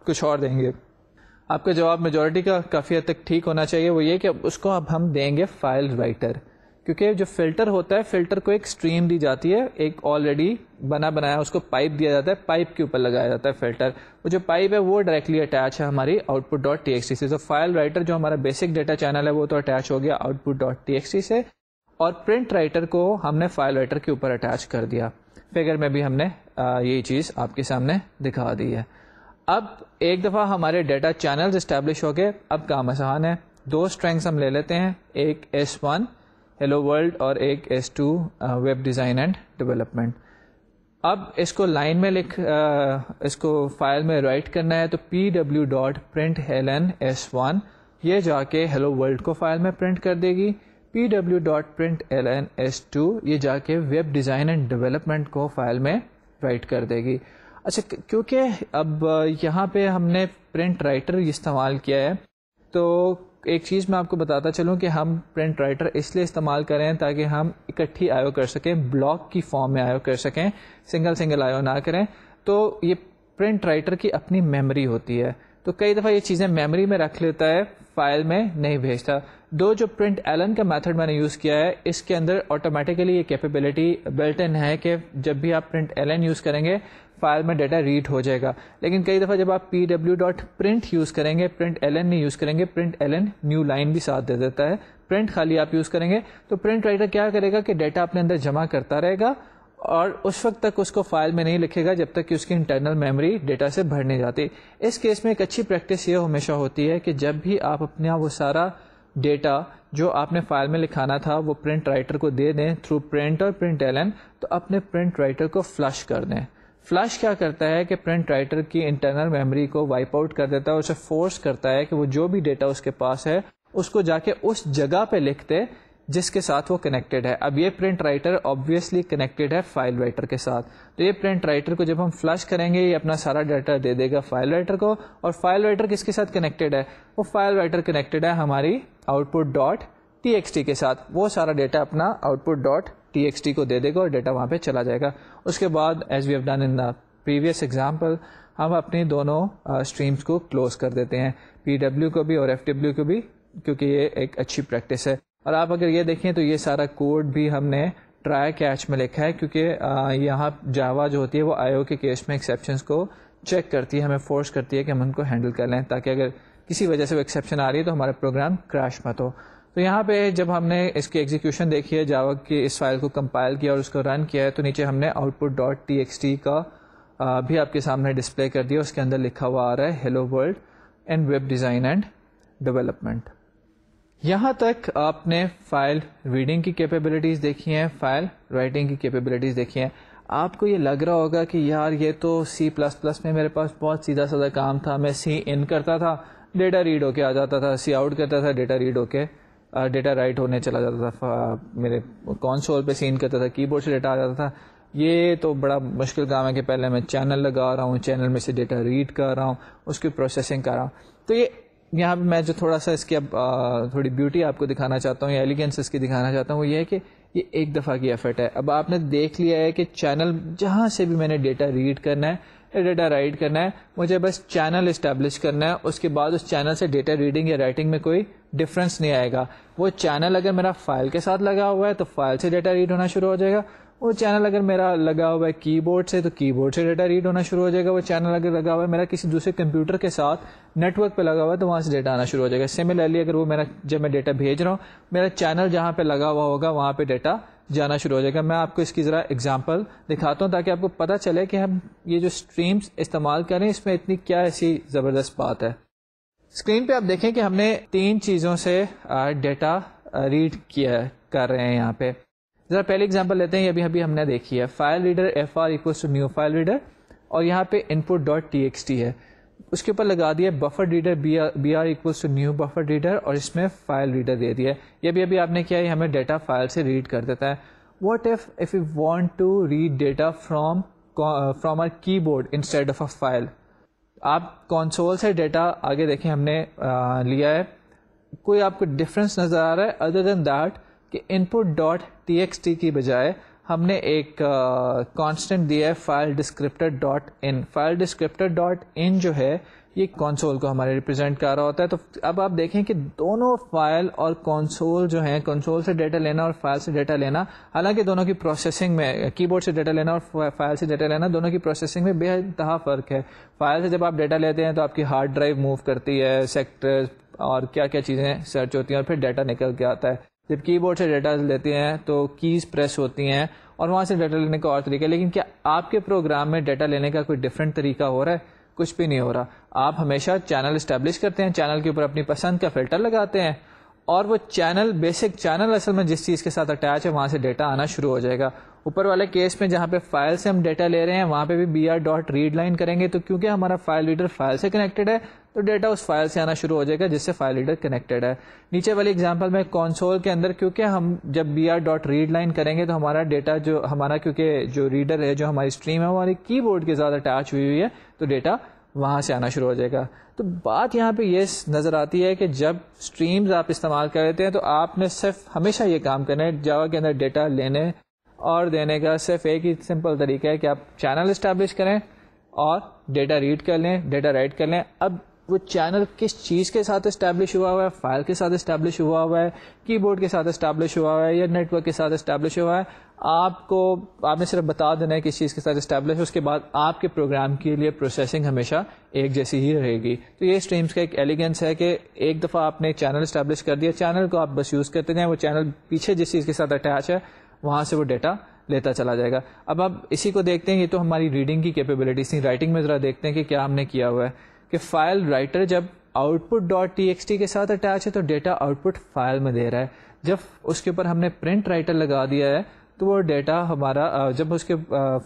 کچھ اور دیں گے. آپ کا جواب میجورٹی کا کافی حد تک ٹھیک ہونا چاہیے. وہ یہ کہ اس کو اب ہم دیں گے فائل رائٹر، کیونکہ جو فلٹر ہوتا ہے فلٹر کو ایک اسٹریم دی جاتی ہے، ایک آلریڈی بنایا اس کو پائپ دیا جاتا ہے، پائپ کے اوپر لگایا جاتا ہے فلٹر. وہ جو پائپ ہے وہ ڈائریکٹلی اٹیچ ہے ہماری آؤٹ پٹ ڈاٹ TXT سے. تو فائل رائٹر جو ہمارا بیسک ڈیٹا چینل ہے وہ تو اٹیچ ہو گیا آؤٹ پٹ ڈاٹ TXT سے، اور پرنٹ رائٹر کو ہم نے فائل رائٹر کے اوپر اٹیچ کر دیا. فگر میں بھی ہم نے یہی چیز آپ کے سامنے دکھا دی ہے. اب ایک دفعہ ہمارے ڈیٹا چینلز اسٹیبلش ہو گئے، اب کام آسان ہے. 2 اسٹرینگس ہم لے لیتے ہیں، ایک S1 ہیلو ورلڈ اور ایک S2 web design and development. اب اس کو لائن میں اس کو فائل میں رائٹ کرنا ہے تو pw dot print Helen S1 یہ جا کے ہیلو ورلڈ کو فائل میں پرنٹ کر دے گی. pw dot print helen S2 یہ جا کے ویب ڈیزائن اینڈ ڈیولپمنٹ کو فائل میں رائٹ کر دے گی. اچھا، کیونکہ اب یہاں پہ ہم نے پرنٹ رائٹر استعمال کیا ہے. تو ایک چیز میں آپ کو بتاتا چلوں کہ ہم پرنٹ رائٹر اس لیے استعمال کریں تاکہ ہم اکٹھی آئیو کر سکیں, بلاک کی فارم میں آئیو کر سکیں, سنگل آئیو نہ کریں. تو یہ پرنٹ رائٹر کی اپنی میموری ہوتی ہے, تو کئی دفعہ یہ چیزیں میموری میں رکھ لیتا ہے, فائل میں نہیں بھیجتا. جو پرنٹ ایلن کا میتھڈ میں نے یوز کیا ہے, اس کے اندر آٹومیٹیکلی یہ کیپیبلٹی بلٹ ان ہے کہ جب بھی آپ پرنٹ ایلن یوز کریں گے فائل میں ڈیٹا ریڈ ہو جائے گا. لیکن کئی دفعہ جب آپ pw.print یوز کریں گے, پرنٹ ایلن نہیں یوز کریں گے, پرنٹ ایلن نیو لائن بھی ساتھ دے دیتا ہے, پرنٹ خالی آپ یوز کریں گے, تو پرنٹ رائٹر کیا کرے گا کہ ڈیٹا اپنے اندر جمع کرتا رہے گا اور اس وقت تک اس کو فائل میں نہیں لکھے گا جب تک کہ اس کی انٹرنل میموری ڈیٹا سے بھر نہیں جاتی. اس کیس میں ایک اچھی پریکٹس یہ ہمیشہ ہوتی ہے کہ جب بھی آپ اپنا وہ سارا ڈیٹا جو آپ نے فائل میں لکھانا تھا وہ پرنٹ رائٹر کو دے دیں تھرو پرنٹ اور پرنٹ ایلن, تو اپنے پرنٹ رائٹر کو فلش کر دیں. فلش کیا کرتا ہے کہ پرنٹ رائٹر کی انٹرنل میموری کو وائپ آؤٹ کر دیتا ہے, اسے فورس کرتا ہے کہ وہ جو بھی ڈیٹا اس کے پاس ہے اس کو جا کے اس جگہ پہ لکھ دے جس کے ساتھ وہ کنیکٹڈ ہے. اب یہ پرنٹ رائٹر آبویسلی کنیکٹڈ ہے فائل رائٹر کے ساتھ, تو یہ پرنٹ رائٹر کو جب ہم فلش کریں گے یہ اپنا سارا ڈیٹا دے دے گا فائل رائٹر کو. اور فائل رائٹر کس کے ساتھ کنیکٹڈ ہے, وہ فائل رائٹر کنیکٹڈ ہے ہماری out put dot T X T کے ساتھ. وہ سارا ڈیٹا اپنا out put dot T X T کو دے دے گا اور ڈیٹا وہاں پہ چلا جائے گا. اس کے بعد as we have done in previous example ہم اپنی دونوں اسٹریمس کو کلوز کر دیتے ہیں, پی ڈبلیو کو بھی اور ایف ڈبلیو کو بھی, کیونکہ یہ ایک اچھی پریکٹس ہے. اور آپ اگر یہ دیکھیں تو یہ سارا کوڈ بھی ہم نے ٹرائی کیچ میں لکھا ہے, کیونکہ یہاں جاوا جو ہوتی ہے وہ آئی او کے کیس میں ایکسیپشنس کو چیک کرتی ہے, ہمیں فورس کرتی ہے کہ ہم ان کو ہینڈل کر لیں تاکہ اگر کسی وجہ سے وہ ایکسیپشن آ رہی ہے تو ہمارا پروگرام کریش مت ہو. تو یہاں پہ جب ہم نے اس کی ایگزیکیوشن دیکھی ہے جاوا کی, اس فائل کو کمپائل کیا اور اس کو رن کیا ہے, تو نیچے ہم نے out put dot T X T کا بھی آپ کے سامنے ڈسپلے کر دیا. اس کے اندر لکھا ہوا آ رہا ہے hello world and web design and development. یہاں تک آپ نے فائل ریڈنگ کی کیپیبلٹیز دیکھی ہیں, فائل رائٹنگ کی کیپیبلٹیز دیکھی ہیں. آپ کو یہ لگ رہا ہوگا کہ یار یہ تو C++ میں میرے پاس بہت سیدھا سادہ کام تھا, میں سی ان کرتا تھا ڈیٹا ریڈ ہو کے آ جاتا تھا, سی آؤٹ کرتا تھا ڈیٹا ریڈ ہو کے ڈیٹا رائٹ ہونے چلا جاتا تھا, میرے کنسول پہ سی ان کرتا تھا, کی بورڈ سے ڈیٹا آ جاتا تھا. یہ تو بڑا مشکل کام ہے کہ پہلے میں چینل لگا رہا ہوں, چینل میں سے ڈیٹا ریڈ کر رہا ہوں, اس کی پروسیسنگ کر رہا ہوں. تو یہ یہاں پہ میں جو تھوڑا سا اس کی اب تھوڑی بیوٹی آپ کو دکھانا چاہتا ہوں یا ایلیگنس اس کی دکھانا چاہتا ہوں, وہ یہ ہے کہ یہ ایک دفعہ کی ایفرٹ ہے. اب آپ نے دیکھ لیا ہے کہ چینل جہاں سے بھی میں نے ڈیٹا ریڈ کرنا ہے, ڈیٹا رائٹ کرنا ہے, مجھے بس چینل اسٹیبلش کرنا ہے. اس کے بعد اس چینل سے ڈیٹا ریڈنگ یا رائٹنگ میں کوئی ڈفرینس نہیں آئے گا. وہ چینل اگر میرا فائل کے ساتھ لگا ہوا ہے تو فائل سے ڈیٹا ریڈ ہونا شروع ہو جائے گا. وہ چینل اگر میرا لگا ہوا ہے کی بورڈ سے تو کی بورڈ سے ڈیٹا ریڈ ہونا شروع ہو جائے گا. وہ چینل اگر لگا ہوا ہے میرا کسی دوسرے کمپیوٹر کے ساتھ نیٹ ورک پہ لگا ہوا ہے تو وہاں سے ڈیٹا آنا شروع ہو جائے گا. سملرلی اگر وہ میرا جب میں ڈیٹا بھیج رہا ہوں میرا چینل جہاں پہ لگا ہوا ہوگا وہاں پہ ڈیٹا جانا شروع ہو جائے گا. میں آپ کو اس کی ذرا ایگزامپل دکھاتا ہوں تاکہ آپ کو پتہ چلے کہ ہم یہ جو اسٹریمس استعمال کر رہے ہیں اس میں اتنی کیا ایسی زبردست بات ہے. اسکرین پہ آپ دیکھیں کہ ہم نے 3 چیزوں سے ڈیٹا ریڈ کیا کر رہے ہیں. یہاں پہ ذرا پہلی ایگزامپل لیتے ہیں, یہ ابھی ہم نے دیکھی ہے file reader F R equals to new file reader, اور یہاں پہ input dot T X T ہے, اس کے اوپر لگا دیا buffer reader B R equals to new buffer reader, اور اس میں فائل ریڈر دے دیا. یہ بھی ابھی آپ نے کیا ہے, ہمیں ڈیٹا فائل سے ریڈ کر دیتا ہے. What if you want to read data from a keyboard instead of a file. آپ کنسول سے ڈیٹا آگے دیکھیں ہم نے لیا ہے, کوئی آپ کو ڈفرینس نظر آ رہا ہے ادر دین دیٹ کہ ان پٹ ڈاٹ ٹی ایکس ٹی کی بجائے ہم نے ایک کانسٹنٹ دیا ہے فائل ڈسکرپٹر ڈاٹ ان. فائل ڈسکرپٹر ڈاٹ ان جو ہے یہ کنسول کو ہمارے ریپرزینٹ کر رہا ہوتا ہے. تو اب آپ دیکھیں کہ دونوں فائل اور کنسول جو ہیں, کنسول سے ڈیٹا لینا اور فائل سے ڈیٹا لینا, حالانکہ دونوں کی پروسیسنگ میں کی بورڈ سے ڈیٹا لینا اور فائل سے ڈیٹا لینا دونوں کی پروسیسنگ میں بے انتہا فرق ہے. فائل سے جب آپ ڈیٹا لیتے ہیں تو آپ کی ہارڈ ڈرائیو موو کرتی ہے, سیکٹر اور کیا کیا چیزیں سرچ ہوتی ہیں اور پھر ڈیٹا نکل کے آتا ہے. جب کی بورڈ سے ڈیٹا لیتے ہیں تو کیز پریس ہوتی ہیں اور وہاں سے ڈیٹا لینے کا اور طریقہ. لیکن کیا آپ کے پروگرام میں ڈیٹا لینے کا کوئی ڈفرینٹ طریقہ ہو رہا ہے؟ کچھ بھی نہیں ہو رہا. آپ ہمیشہ چینل اسٹیبلش کرتے ہیں, چینل کے اوپر اپنی پسند کا فلٹر لگاتے ہیں اور وہ چینل بیسک چینل اصل میں جس چیز کے ساتھ اٹیچ ہے وہاں سے ڈیٹا آنا شروع ہو جائے گا. اوپر والے کیس میں جہاں پہ فائل سے ہم ڈیٹا لے رہے ہیں وہاں پہ بھی B R dot read line کریں گے, تو کیونکہ ہمارا فائل ریڈر فائل سے کنیکٹڈ ہے تو ڈیٹا اس فائل سے آنا شروع ہو جائے گا جس سے فائل ریڈر کنیکٹڈ ہے. نیچے والی ایگزامپل میں کنسول کے اندر کیونکہ ہم جب B R dot read line کریں گے تو ہمارا ڈیٹا جو ہمارا کیونکہ جو ریڈر ہے جو ہماری اسٹریم ہے ہماری کی بورڈ کے ساتھ اٹیچ ہوئی ہے تو ڈیٹا وہاں سے آنا شروع ہو جائے گا. تو بات یہاں پہ یہ نظر آتی ہے کہ جب اسٹریمز آپ استعمال کر لیتے ہیں تو آپ نے صرف ہمیشہ یہ کام کرنا ہے جاوا کے اندر ڈیٹا لینے اور دینے کا صرف ایک ہی سمپل طریقہ ہے کہ آپ چینل اسٹیبلش کریں اور ڈیٹا ریڈ کر لیں, ڈیٹا رائٹ کر لیں. اب وہ چینل کس چیز کے ساتھ اسٹیبلش ہوا ہے, فائل کے ساتھ اسٹیبلش ہوا ہے, کی بورڈ کے ساتھ اسٹیبلش ہوا ہے یا نیٹ ورک کے ساتھ اسٹیبلش ہوا ہے, آپ نے صرف بتا دینا ہے کس چیز کے ساتھ اسٹیبلش ہے. اس کے بعد آپ کے پروگرام کے لیے پروسیسنگ ہمیشہ ایک جیسی ہی رہے گی. تو یہ اسٹریمز کا ایک ایلیگنس ہے کہ ایک دفعہ آپ نے چینل اسٹیبلش کر دیا, چینل کو آپ بس یوز کرتے جائیں, وہ چینل پیچھے جس چیز کے ساتھ اٹیچ ہے وہاں سے وہ ڈیٹا لیتا چلا جائے گا. اب آپ اسی کو دیکھتے ہیں, یہ تو ہماری ریڈنگ کی کیپیبلٹیز تھیں. رائٹنگ میں ذرا دیکھتے ہیں کہ کیا ہم نے کیا ہوا ہے کہ فائل رائٹر جب out put dot T X T کے ساتھ اٹیچ ہے تو ڈیٹا آؤٹ پٹ فائل میں دے رہا ہے. جب اس کے اوپر ہم نے پرنٹ رائٹر لگا دیا ہے تو وہ ڈیٹا ہمارا جب اس کے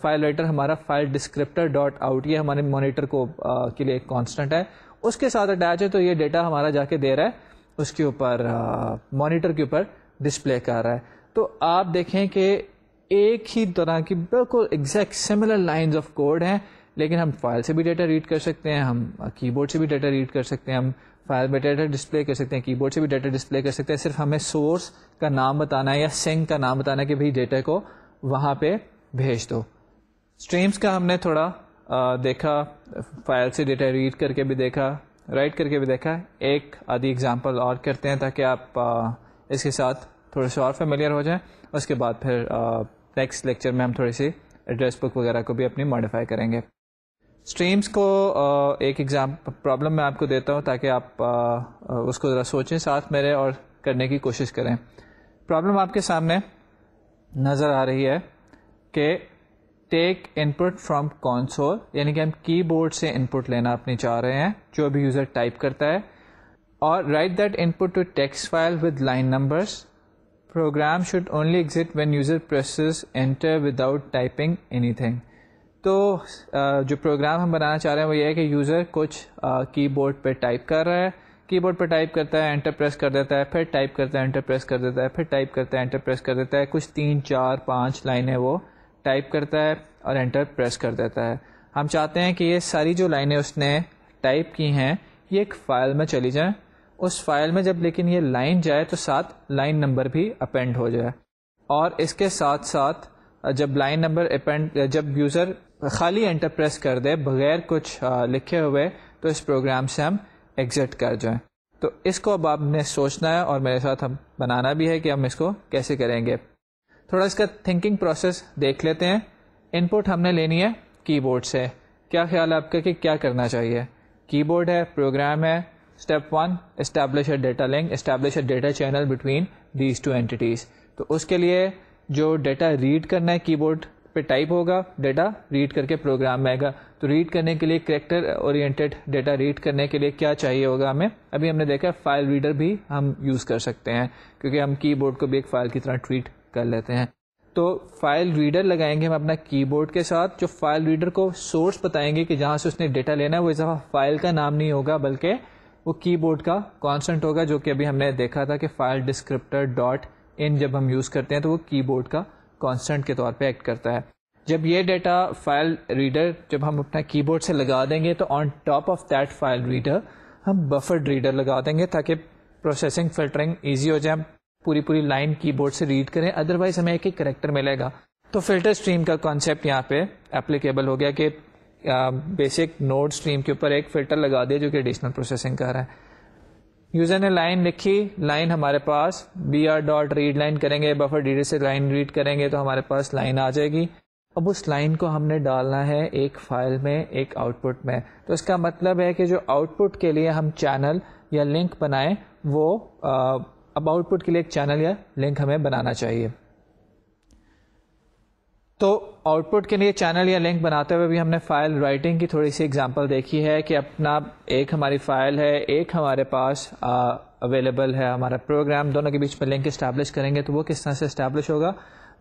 فائل رائٹر ہمارا فائل ڈسکرپٹر ڈاٹ آؤٹ, یہ ہمارے مانیٹر کو کے لیے ایک کانسٹنٹ ہے, اس کے ساتھ اٹیچ ہے تو یہ ڈیٹا ہمارا جا کے دے رہا ہے اس کے اوپر مانیٹر کے اوپر ڈسپلے کر رہا ہے. تو آپ دیکھیں کہ ایک ہی طرح کی بالکل exact similar lines of code ہیں, لیکن ہم فائل سے بھی ڈیٹا ریڈ کر سکتے ہیں, ہم کی بورڈ سے بھی ڈیٹا ریڈ کر سکتے ہیں, ہم فائل میں ڈیٹا ڈسپلے کر سکتے ہیں, کی بورڈ سے بھی ڈیٹا ڈسپلے کر سکتے ہیں. صرف ہمیں سورس کا نام بتانا ہے یا سنک کا نام بتانا ہے کہ بھائی ڈیٹا کو وہاں پہ بھیج دو. اسٹریمس کا ہم نے تھوڑا دیکھا, فائل سے ڈیٹا ریڈ کر کے بھی دیکھا, رائٹ کر کے بھی دیکھا. ایک آدھی ایگزامپل اور کرتے ہیں تاکہ آپ اس کے ساتھ تھوڑے سے اور فیملیئر ہو جائیں. اس کے بعد پھر نیکسٹ لیکچر میں ہم تھوڑی سی ایڈریس بک وغیرہ کو بھی اپنی ماڈیفائی کریں گے. اسٹریمس کو ایک پرابلم میں آپ کو دیتا ہوں تاکہ آپ اس کو ذرا سوچیں ساتھ میرے اور کرنے کی کوشش کریں. پرابلم آپ کے سامنے نظر آ رہی ہے کہ ٹیک ان پٹ فرام کنسول, یعنی کہ ہم کی بورڈ سے ان پٹ لینا اپنی چاہ رہے ہیں جو بھی یوزر ٹائپ کرتا ہے, اور write that input to text file with line numbers. Program should only exit when user presses enter without typing anything. تو جو پروگرام ہم بنانا چاہ رہے ہیں وہ یہ ہے کہ یوزر کچھ کی بورڈ پہ ٹائپ کر رہا ہے, کی بورڈ پہ ٹائپ کرتا ہے, انٹر پریس کر دیتا ہے, پھر ٹائپ کرتا ہے, انٹر پریس کر دیتا ہے, پھر ٹائپ کرتا ہے, انٹر پریس کر دیتا ہے, کچھ 3 4 5 لائنیں وہ ٹائپ کرتا ہے اور انٹر پریس کر دیتا ہے. ہم چاہتے ہیں کہ یہ ساری جو لائنیں اس نے ٹائپ کی ہیں یہ ایک فائل میں چلی جائیں. اس فائل میں جب لیکن یہ لائن جائے تو ساتھ لائن نمبر بھی اپینڈ ہو جائے, اور اس کے ساتھ ساتھ جب لائن نمبر اپینڈ, جب یوزر خالی انٹر پریس کر دے بغیر کچھ لکھے ہوئے تو اس پروگرام سے ہم ایگزٹ کر جائیں. تو اس کو اب آپ نے سوچنا ہے اور میرے ساتھ ہم بنانا بھی ہے کہ ہم اس کو کیسے کریں گے. تھوڑا اس کا تھنکنگ پروسیس دیکھ لیتے ہیں. ان پٹ ہم نے لینی ہے کی بورڈ سے. کیا خیال ہے آپ کا کہ کیا کرنا چاہیے؟ کی بورڈ ہے, پروگرام ہے. Step 1 establish a data link, establish a data channel between these 2 اینٹیز. تو اس کے لیے جو ڈیٹا ریڈ کرنا ہے کی بورڈ پہ ٹائپ ہوگا, ڈیٹا ریڈ کر کے پروگرام میں آئے گا. تو ریڈ کرنے کے لیے کریکٹر اورینٹیڈ ڈیٹا ریڈ کرنے کے لیے کیا چاہیے ہوگا ہمیں؟ ابھی ہم نے دیکھا فائل ریڈر بھی ہم یوز کر سکتے ہیں کیونکہ ہم کی بورڈ کو بھی ایک فائل کی طرح ٹریٹ کر لیتے ہیں. تو فائل ریڈر لگائیں گے ہم اپنا کی بورڈ کے ساتھ, جو فائل ریڈر کو سورس بتائیں گے کہ جہاں سے اس نے ڈیٹا لینا ہے وہ اس دفعہ فائل کا نام نہیں ہوگا بلکہ وہ کی بورڈ کا کانسٹنٹ ہوگا, جو کہ ابھی ہم نے دیکھا تھا کہ فائل ڈسکرپٹر ڈاٹ ان جب ہم یوز کرتے ہیں تو وہ کی بورڈ کا کانسٹنٹ کے طور پہ ایکٹ کرتا ہے. جب یہ ڈیٹا فائل ریڈر جب ہم اپنا کی بورڈ سے لگا دیں گے تو on top of that file reader ہم بفرڈ ریڈر لگا دیں گے تاکہ پروسیسنگ فلٹرنگ ایزی ہو جائے, پوری لائن کی بورڈ سے ریڈ کریں, ادروائز ہمیں ایک کریکٹر ملے گا. تو فلٹر اسٹریم کا کانسیپٹ یہاں پہ اپلیکیبل ہو گیا کہ بیسک نوڈ اسٹریم کے اوپر ایک فلٹر لگا دیا جو کہ ایڈیشنل پروسیسنگ کر رہا ہے. یوزر نے لائن لکھی, لائن ہمارے پاس BR ڈاٹ ریڈ لائن کریں گے, بفر ریڈر سے لائن ریڈ کریں گے تو ہمارے پاس لائن آ جائے گی. اب اس لائن کو ہم نے ڈالنا ہے ایک فائل میں, ایک آؤٹ پٹ میں. تو اس کا مطلب ہے کہ جو آؤٹ پٹ کے لیے ہم چینل یا لنک بنائیں وہ اب آؤٹ پٹ کے لیے ایک چینل یا لنک ہمیں بنانا چاہیے. تو آؤٹ پٹ کے لیے چینل یا لنک بناتے ہوئے بھی ہم نے فائل رائٹنگ کی تھوڑی سی ایگزامپل دیکھی ہے کہ اپنا ایک ہماری فائل ہے, ایک ہمارے پاس اویلیبل ہے ہمارا پروگرام, دونوں کے بیچ میں لنک اسٹیبلش کریں گے تو وہ کس طرح سے اسٹیبلش ہوگا؟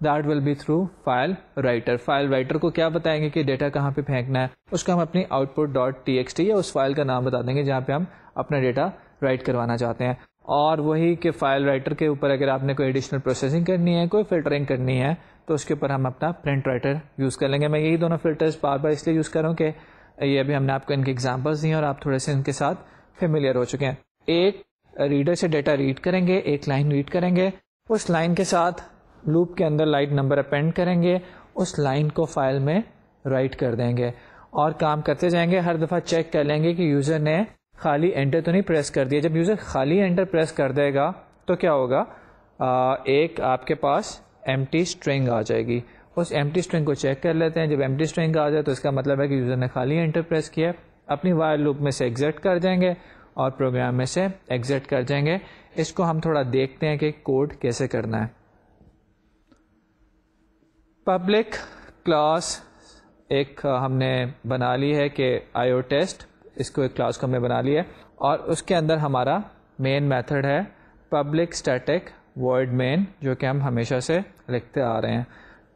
That will be through file writer. File writer کو کیا بتائیں گے کہ ڈیٹا کہاں پہ پھینکنا ہے, اس کو ہم اپنی آؤٹ پٹ ڈاٹ TXT یا اس فائل کا نام بتا دیں گے جہاں پہ ہم اپنا ڈیٹا رائٹ کروانا چاہتے ہیں. اور وہی کہ فائل رائٹر کے اوپر اگر آپ نے کوئی ایڈیشنل پروسیسنگ کرنی ہے, کوئی فلٹرنگ کرنی ہے تو اس کے اوپر ہم اپنا پرنٹ رائٹر یوز کر لیں گے. میں یہی دونوں فلٹرز بار بار اس لیے یوز کر رہا ہوں کہ یہ ابھی ہم نے آپ کو ان کے ایگزامپلس دیے اور آپ تھوڑے سے ان کے ساتھ فیملیئر ہو چکے ہیں. ایک ریڈر سے ڈیٹا ریڈ کریں گے, ایک لائن ریڈ کریں گے, اس لائن کے ساتھ لوپ کے اندر لائن نمبر اپینڈ کریں گے, اس لائن کو فائل میں رائٹ کر دیں گے اور کام کرتے جائیں گے. ہر دفعہ چیک کر لیں گے کہ یوزر نے خالی انٹر تو نہیں پریس کر دیا. جب یوزر خالی انٹر پریس کر دے گا تو کیا ہوگا, ایک آپ کے پاس ایمٹی اسٹرنگ آ جائے گی. اس ایمٹی اسٹرنگ کو چیک کر لیتے ہیں. جب ایمٹی اسٹرنگ آ جائے تو اس کا مطلب ہے کہ یوزر نے خالی انٹر پریس کیا. اپنی وائل لوپ میں سے ایگزٹ کر جائیں گے اور پروگرام میں سے ایگزٹ کر جائیں گے. اس کو ہم تھوڑا دیکھتے ہیں کہ کوڈ کیسے کرنا ہے. پبلک کلاس ایک ہم نے بنا لی ہے کہ آئی او ٹیسٹ, اس کو ایک کلاس کو ہم نے بنا لی ہے اور اس کے اندر ہمارا مین میتھڈ ہے پبلک اسٹیٹک وائڈ مین, جو کہ ہم ہمیشہ سے لکھتے آ رہے ہیں.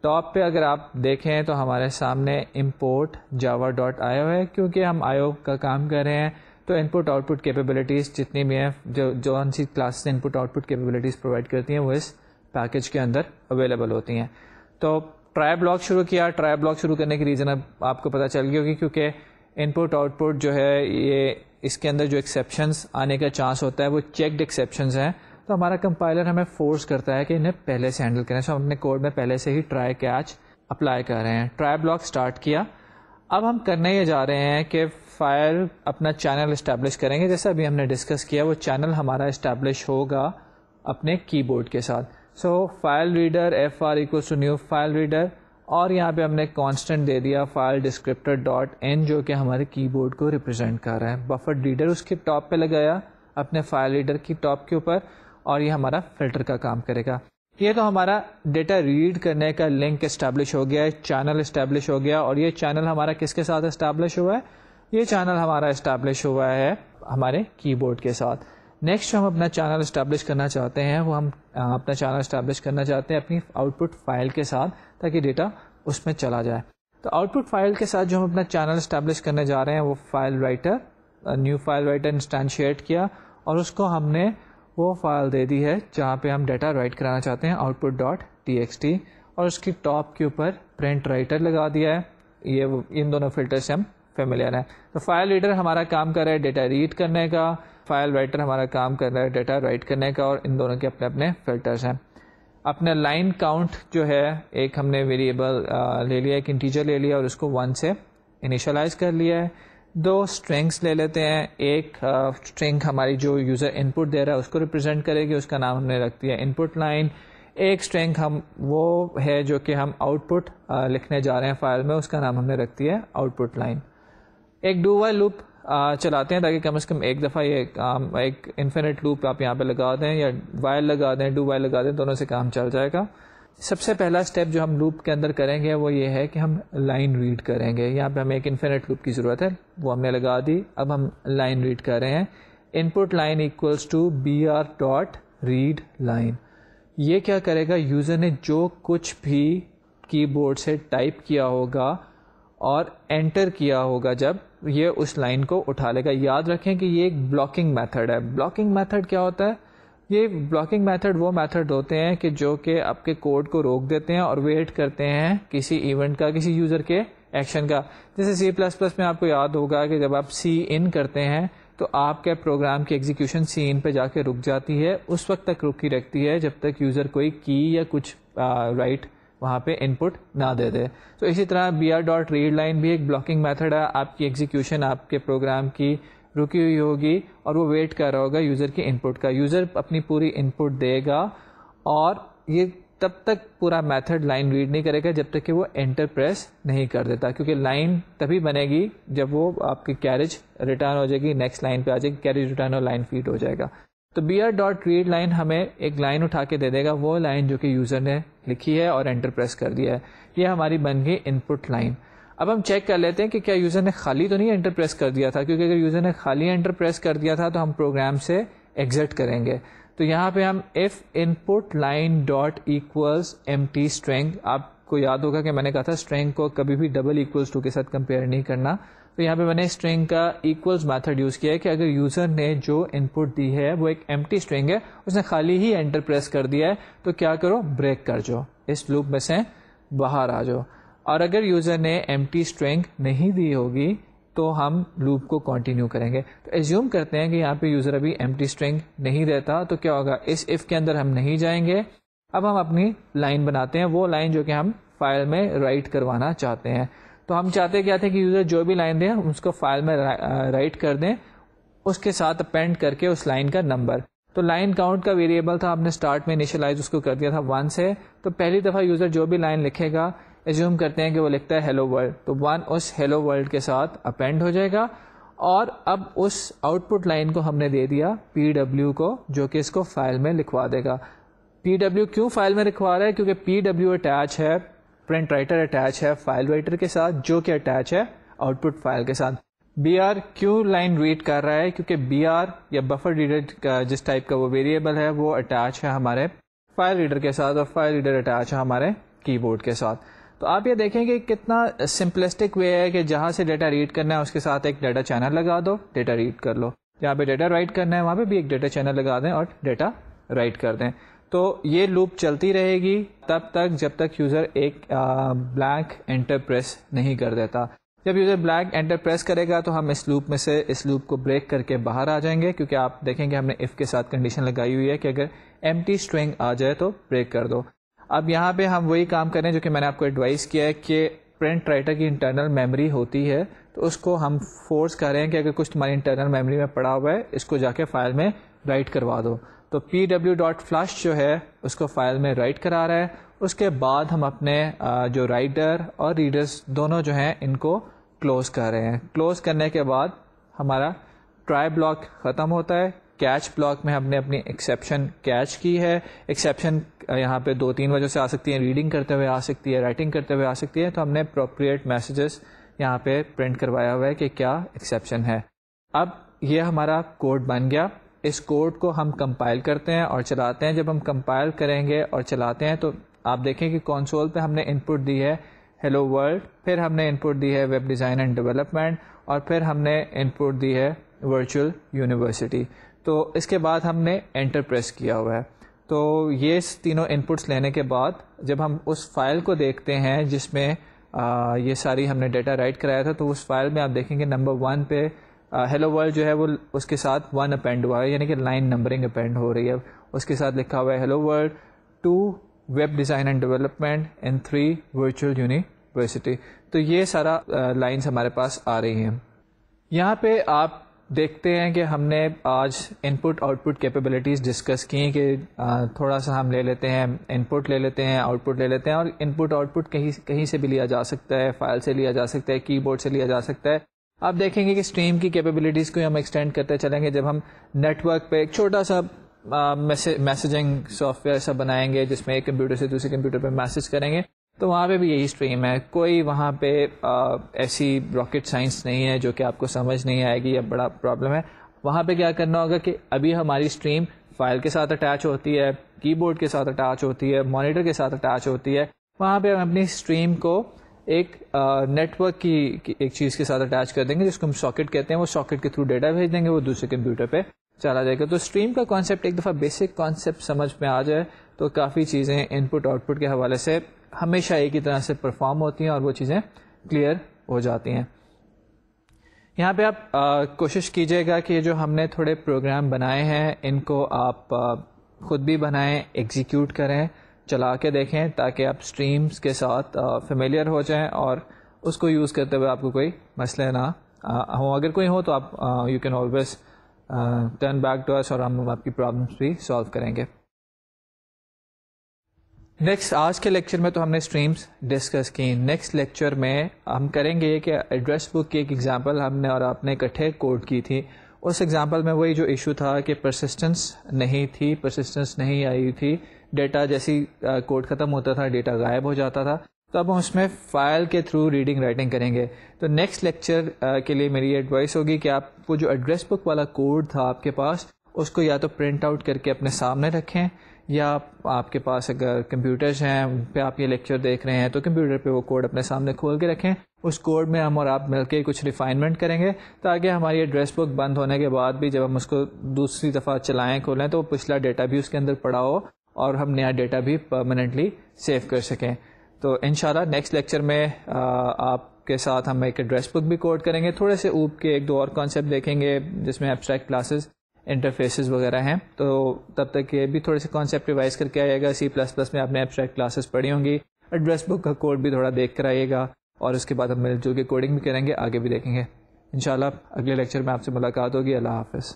ٹاپ پہ اگر آپ دیکھیں تو ہمارے سامنے امپورٹ جاوا ڈاٹ آئی او ہے. کیونکہ ہم آئی او کا کام کر رہے ہیں تو ان پٹ آؤٹ پٹ کیپیبلٹیز جتنی بھی ہیں, جو C class input output capabilities provide کرتی ہیں وہ اس پیکج کے اندر اویلیبل ہوتی ہیں. تو ٹرائی بلاک شروع کیا. ٹرائی بلاک شروع کرنے کی ریزن اب آپ کو پتہ چل گئی ہوگی, کیونکہ ان پٹ آؤٹ پٹ جو ہے یہ اس کے اندر جو ایکسیپشنز آنے کا چانس ہوتا ہے وہ چیکڈ ایکسیپشنز ہیں. تو ہمارا کمپائلر ہمیں فورس کرتا ہے کہ انہیں پہلے سے ہینڈل کریں. سو ہم اپنے کوڈ میں پہلے سے ہی ٹرائی کیچ اپلائی کر رہے ہیں. ٹرائی بلاک اسٹارٹ کیا. اب ہم کرنے یہ جا رہے ہیں کہ فائل اپنا چینل اسٹیبلش کریں گے. جیسا ابھی ہم نے ڈسکس کیا, وہ چینل ہمارا اسٹیبلش ہوگا اپنے کی بورڈ کے ساتھ. So file reader F R equals to new file reader, اور یہاں پہ ہم نے کانسٹنٹ دے دیا فائل ڈسکرپٹر ڈاٹ این, جو کہ ہمارے کی بورڈ کو ریپرزینٹ کر رہا ہے. بفر ریڈر اس کے ٹاپ پہ لگایا اپنے فائل ریڈر کی ٹاپ کے اوپر, اور یہ ہمارا فلٹر کا کام کرے گا. یہ تو ہمارا ڈیٹا ریڈ کرنے کا لنک اسٹیبلش ہو گیا ہے, چینل اسٹیبلش ہو گیا. اور یہ چینل ہمارا کس کے ساتھ اسٹیبلش ہوا ہے؟ یہ چینل ہمارا اسٹیبلش ہوا ہے ہمارے کی بورڈ کے ساتھ. نیکسٹ ہم اپنا چینل اسٹیبلش کرنا چاہتے ہیں, وہ ہم اپنا چینل اسٹیبلش کرنا چاہتے ہیں اپنی آؤٹ پٹ فائل کے ساتھ, تاکہ ڈیٹا اس میں چلا جائے. تو آؤٹ پٹ فائل کے ساتھ جو ہم اپنا چینل اسٹیبلش کرنے جا رہے ہیں وہ file writer, new file writer instantiate کیا, اور اس کو ہم نے وہ فائل دے دی ہے جہاں پہ ہم ڈیٹا رائٹ کرانا چاہتے ہیں, out put dot T X T, اور اس کی ٹاپ کے اوپر پرنٹ رائٹر لگا دیا ہے. یہ ان دونوں فلٹر سے ہم فیملیئر ہیں. تو فائل ریڈر ہمارا کام کر رہا ہے ڈیٹا ریڈ کرنے کا, فائل رائٹر ہمارا کام کر رہا ہے ڈیٹا رائٹ کرنے کا, اور ان دونوں کے اپنے اپنے فلٹرس ہیں. اپنا لائن کاؤنٹ جو ہے ایک ہم نے ویریبل لے لیا, ایک انٹیجر لے لیا اور اس کو 1 سے انیشلائز کر لیا ہے. 2 اسٹرنگس لے لیتے ہیں. ایک اسٹرنگ ہماری جو یوزر ان پٹ دے رہا ہے اس کو ریپرزینٹ کرے گی, اس کا نام ہم نے رکھ دیا ان پٹ لائن. ایک اسٹرنگ ہم وہ ہے جو کہ ہم آؤٹ پٹ لکھنے جا رہے ہیں فائل میں, اس کا نام ہم نے رکھ دیا آؤٹ پٹ لائن. ایک ڈو وائل لوپ چلاتے ہیں تاکہ کم از کم ایک دفعہ یہ کام, ایک انفینٹ لوپ آپ یہاں پہ لگا دیں یا وائل لگا دیں, ڈو وائل لگا دیں, دونوں سے کام چل جائے گا. سب سے پہلا اسٹیپ جو ہم لوپ کے اندر کریں گے وہ یہ ہے کہ ہم لائن ریڈ کریں گے. یہاں پہ ہمیں ایک انفینٹ لوپ کی ضرورت ہے, وہ ہم نے لگا دی. اب ہم لائن ریڈ کر رہے ہیں. Input line equals to B R dot read line. یہ کیا کرے گا, یوزر نے جو کچھ بھی کی بورڈ سے ٹائپ کیا ہوگا اور انٹر کیا ہوگا, جب یہ اس لائن کو اٹھا لے گا. یاد رکھیں کہ یہ ایک بلاکنگ میتھڈ ہے. بلاکنگ میتھڈ کیا ہوتا ہے؟ یہ بلاکنگ میتھڈ وہ میتھڈ ہوتے ہیں کہ جو کہ آپ کے کوڈ کو روک دیتے ہیں اور ویٹ کرتے ہیں کسی ایونٹ کا, کسی یوزر کے ایکشن کا. جیسے سی پلس پلس میں آپ کو یاد ہوگا کہ جب آپ سی ان کرتے ہیں تو آپ کے پروگرام کی ایگزیکیوشن سی ان پہ جا کے رک جاتی ہے, اس وقت تک رکی رکھتی ہے جب تک یوزر کوئی کی یا کچھ رائٹ وہاں پہ ان پٹ نہ دے دے. تو اسی طرح B R dot read line بھی ایک بلاکنگ میتھڈ ہے. آپ کی ایگزیکیوشن آپ کے پروگرام کی رکی ہوئی ہوگی اور وہ ویٹ کر رہا ہوگا یوزر کی ان پٹ کا. یوزر اپنی پوری ان پٹ دے گا اور یہ تب تک پورا میتھڈ لائن ریڈ نہیں کرے گا جب تک کہ وہ انٹر پریس نہیں کر دیتا, کیونکہ لائن تبھی بنے گی جب وہ آپ کی کیریج ریٹرن ہو جائے گی, نیکسٹ لائن پہ آ جائے گی, کیریج ریٹرن اور لائن فیڈ ہو جائے گا. تو B R dot read line ہمیں ایک لائن اٹھا کے دے دے گا, وہ لائن جو کہ یوزر نے لکھی ہے اور انٹر پریس کر دیا ہے. یہ ہماری بن گئی ان پٹ لائن. اب ہم چیک کر لیتے ہیں کہ کیا یوزر نے خالی تو نہیں انٹر پریس کر دیا تھا, کیونکہ اگر یوزر نے خالی انٹر پریس کر دیا تھا تو ہم پروگرام سے ایگزٹ کریں گے. تو یہاں پہ ہم if input line dot equals empty string, آپ کو یاد ہوگا کہ میں نے کہا تھا اسٹرنگ کو کبھی بھی ڈبل ایکولس ٹو کے ساتھ کمپیئر نہیں کرنا. تو یہاں پہ میں نے اسٹرنگ کا ایکولس میتھڈ یوز کیا ہے کہ اگر یوزر نے جو ان پٹ دی ہے وہ ایک ایمٹی اسٹرنگ ہے, اس نے خالی ہی انٹر پریس کر دیا ہے, تو کیا کرو, بریک کر جاؤ, اس لوپ میں سے باہر آ جاؤ. اور اگر یوزر نے ایمٹی اسٹرنگ نہیں دی ہوگی تو ہم لوپ کو کنٹینیو کریں گے. تو ایزیوم کرتے ہیں کہ یہاں پہ یوزر ابھی ایمٹی اسٹرنگ نہیں دیتا, تو کیا ہوگا, اس اف کے اندر ہم نہیں جائیں گے. اب ہم اپنی لائن بناتے ہیں, وہ لائن جو کہ ہم فائل میں رائٹ کروانا چاہتے ہیں. تو ہم چاہتے کیا تھے کہ یوزر جو بھی لائن دیں ہم اس کو فائل میں رائٹ کر دیں, اس کے ساتھ اپینڈ کر کے اس لائن کا نمبر. تو لائن کاؤنٹ کا ویریبل تھا, ہم نے اسٹارٹ میں انیشلائز اس کو کر دیا تھا 1 سے. تو پہلی دفعہ یوزر جو بھی لائن لکھے گا, ایزیوم کرتے ہیں کہ وہ لکھتا ہے ہیلو ورلڈ, تو 1 اس ہیلو ورلڈ کے ساتھ اپینڈ ہو جائے گا. اور اب اس آؤٹ پٹ لائن کو ہم نے دے دیا پی ڈبلیو کو, جو کہ اس کو فائل میں لکھوا دے گا. پی ڈبلیو کیوں فائل میں لکھوا رہا ہے, کیونکہ پی ڈبلیو اٹیچ ہے, پرنٹ رائٹر اٹیچ ہے فائل رائٹر کے ساتھ, جو کہ اٹیچ ہے آؤٹ پٹ فائل کے ساتھ. بی آر کیوں لائن ریڈ کر رہا ہے, کیونکہ بی آر یا بفر ریڈر کا جس ٹائپ کا وہ ویریبل ہے وہ اٹیچ ہے ہمارے فائل ریڈر کے ساتھ, اور فائل ریڈر اٹیچ ہے ہمارے کی بورڈ کے ساتھ. تو آپ یہ دیکھیں کہ کتنا سمپلسٹک وے ہے کہ جہاں سے ڈیٹا ریڈ کرنا ہے اس کے ساتھ ایک ڈیٹا چینل لگا دو, ڈیٹا ریڈ کر لو. جہاں پہ ڈیٹا رائٹ کرنا ہے وہاں پہ بھی ایک ڈیٹا چینل لگا دیں اور ڈیٹا رائٹ کر دیں. تو یہ لوپ چلتی رہے گی تب تک جب تک یوزر ایک بلینک انٹر پریس نہیں کر دیتا. جب یوزر بلینک انٹر پریس کرے گا تو ہم اس لوپ میں سے اس لوپ کو بریک کر کے باہر آ جائیں گے, کیونکہ آپ دیکھیں گے ہم نے اف کے ساتھ کنڈیشن لگائی ہوئی ہے کہ اگر ایمٹی اسٹرنگ آ جائے تو بریک کر دو. اب یہاں پہ ہم وہی کام کریں جو کہ میں نے آپ کو ایڈوائز کیا ہے کہ پرنٹ رائٹر کی انٹرنل میموری ہوتی ہے, تو اس کو ہم فورس کریں کہ اگر کچھ تمہاری انٹرنل میموری میں پڑا ہوا ہے اس کو جا کے فائل میں رائٹ کروا دو. تو پی ڈبلیو ڈاٹ فلش جو ہے اس کو فائل میں رائٹ کرا رہا ہے. اس کے بعد ہم اپنے جو رائٹر اور ریڈرز دونوں جو ہیں ان کو کلوز کر رہے ہیں. کلوز کرنے کے بعد ہمارا ٹرائی بلاک ختم ہوتا ہے. کیچ بلاک میں ہم نے اپنی ایکسیپشن کیچ کی ہے. ایکسیپشن یہاں پہ 2-3 وجہ سے آ سکتی ہیں, ریڈنگ کرتے ہوئے آ سکتی ہے, رائٹنگ کرتے ہوئے آ سکتی ہے. تو ہم نے اپروپریٹ میسیجز یہاں پہ پرنٹ کروایا ہوا ہے کہ کیا ایکسیپشن ہے. اب یہ ہمارا کوڈ بن گیا. اس کوڈ کو ہم کمپائل کرتے ہیں اور چلاتے ہیں. جب ہم کمپائل کریں گے اور چلاتے ہیں تو آپ دیکھیں کہ کنسول پہ ہم نے ان پٹ دی ہے ہیلو ورلڈ, پھر ہم نے ان پٹ دی ہے ویب ڈیزائن اینڈ ڈیولپمنٹ, اور پھر ہم نے ان پٹ دی ہے ورچوئل یونیورسٹی. تو اس کے بعد ہم نے انٹر پریس کیا ہوا ہے. تو یہ تینوں ان پٹس لینے کے بعد جب ہم اس فائل کو دیکھتے ہیں جس میں یہ ساری ہم نے ڈیٹا رائٹ کرایا تھا, تو اس فائل میں آپ دیکھیں گے نمبر 1 پہ ہیلو ورلڈ جو ہے وہ اس کے ساتھ 1 اپینڈ ہوا ہے, یعنی کہ لائن نمبرنگ اپینڈ ہو رہی ہے. اس کے ساتھ لکھا ہوا ہے hello world 2 web design and development and 3 virtual university. تو یہ سارا لائنس ہمارے پاس آ رہی ہیں. یہاں پہ آپ دیکھتے ہیں کہ ہم نے آج input output capabilities discuss کی کہ تھوڑا سا ہم لے لیتے ہیں, ان پٹ لے لیتے ہیں, آؤٹ پٹ لے لیتے ہیں. اور ان پٹ آؤٹ پٹ کہیں سے بھی لیا جا سکتا ہے, فائل سے لیا جا سکتا ہے, کی بورڈ سے لیا جا سکتا ہے. آپ دیکھیں گے کہ اسٹریم کی کیپیبلٹیز کو ہم ایکسٹینڈ کرتے چلیں گے جب ہم نیٹ ورک پہ ایک چھوٹا سا میسیجنگ سافٹ ویئر سا بنائیں گے جس میں ایک کمپیوٹر سے دوسرے کمپیوٹر پہ میسج کریں گے. تو وہاں پہ بھی یہی اسٹریم ہے. کوئی وہاں پہ ایسی راکٹ سائنس نہیں ہے جو کہ آپ کو سمجھ نہیں آئے گی یا بڑا پرابلم ہے. وہاں پہ کیا کرنا ہوگا کہ ابھی ہماری اسٹریم فائل کے ساتھ اٹیچ ہوتی ہے, کی بورڈ کے ساتھ اٹیچ ہوتی ہے, مانیٹر کے ساتھ اٹیچ ہوتی ہے. وہاں پہ ہم اپنی اسٹریم کو ایک نیٹ ورک کی ایک چیز کے ساتھ اٹیچ کر دیں گے جس کو ہم ساکٹ کہتے ہیں. وہ ساکٹ کے تھرو ڈیٹا بھیج دیں گے, وہ دوسرے کمپیوٹر پہ چلا جائے گا. تو اسٹریم کا کانسیپٹ ایک دفعہ بیسک کانسیپٹ سمجھ میں آ جائے تو کافی چیزیں ان پٹ آؤٹ پٹ کے حوالے سے ہمیشہ ایک ہی طرح سے پرفارم ہوتی ہیں اور وہ چیزیں کلیئر ہو جاتی ہیں. یہاں پہ آپ کوشش کیجئے گا کہ جو ہم نے تھوڑے پروگرام بنائے ہیں ان کو آپ خود بھی بنائیں, ایگزیکیوٹ کریں, چلا کے دیکھیں تاکہ آپ اسٹریمز کے ساتھ فیملیئر ہو جائیں اور اس کو یوز کرتے ہوئے آپ کو کوئی مسئلہ نہ ہوں. اگر کوئی ہو تو آپ you can always turn back to اس اور ہم آپ کی پرابلمس بھی سالو کریں گے. نیکسٹ آج کے لیکچر میں تو ہم نے اسٹریمز ڈسکس کی. نیکسٹ لیکچر میں ہم کریں گے کہ ایڈریس بک کی ایک ایگزامپل ہم نے اور آپ نے اکٹھے کوڈ کی تھی. اس ایگزامپل میں وہی جو ایشو تھا کہ پرسسٹنس نہیں تھی, پرسسٹنس نہیں آئی تھی, ڈیٹا جیسی کوڈ ختم ہوتا تھا ڈیٹا غائب ہو جاتا تھا. تو اب ہم اس میں فائل کے تھرو ریڈنگ رائٹنگ کریں گے. تو نیکسٹ لیکچر کے لیے میری ایڈوائس ہوگی کہ آپ وہ جو ایڈریس بک والا کوڈ تھا آپ کے پاس اس کو یا تو پرنٹ آؤٹ کر کے اپنے سامنے رکھیں, یا آپ کے پاس اگر کمپیوٹرز ہیں ان پہ آپ یہ لیکچر دیکھ رہے ہیں تو کمپیوٹر پہ وہ کوڈ اپنے سامنے کھول کے رکھیں. اس کوڈ میں ہم اور آپ مل کے کچھ ریفائنمنٹ کریں گے تاکہ ہماری ایڈریس بک بند ہونے کے بعد بھی جب ہم اس کو دوسری دفعہ چلائیں کھولیں تو وہ پچھلا ڈیٹا بھی اس کے اندر پڑا ہو اور ہم نیا ڈیٹا بھی پرماننٹلی سیو کر سکیں. تو انشاءاللہ نیکسٹ لیکچر میں آپ کے ساتھ ہم ایک ایڈریس بک بھی کوڈ کریں گے. تھوڑے سے اوپ کے ایک دو اور کانسیپٹ دیکھیں گے جس میں ایبسٹریکٹ کلاسز انٹرفیسز وغیرہ ہیں. تو تب تک یہ بھی تھوڑے سے کانسیپٹ ریوائز کر کے آئے گا. C++ میں آپ نے ایبسٹریکٹ کلاسز پڑھی ہوں گی. ایڈریس بک کا کوڈ بھی تھوڑا دیکھ کر آئیے گا اور اس کے بعد ہم مل جل کے کوڈنگ بھی کریں گے, آگے بھی دیکھیں گے. انشاءاللہ اگلے لیکچر میں آپ سے ملاقات ہوگی. اللہ حافظ.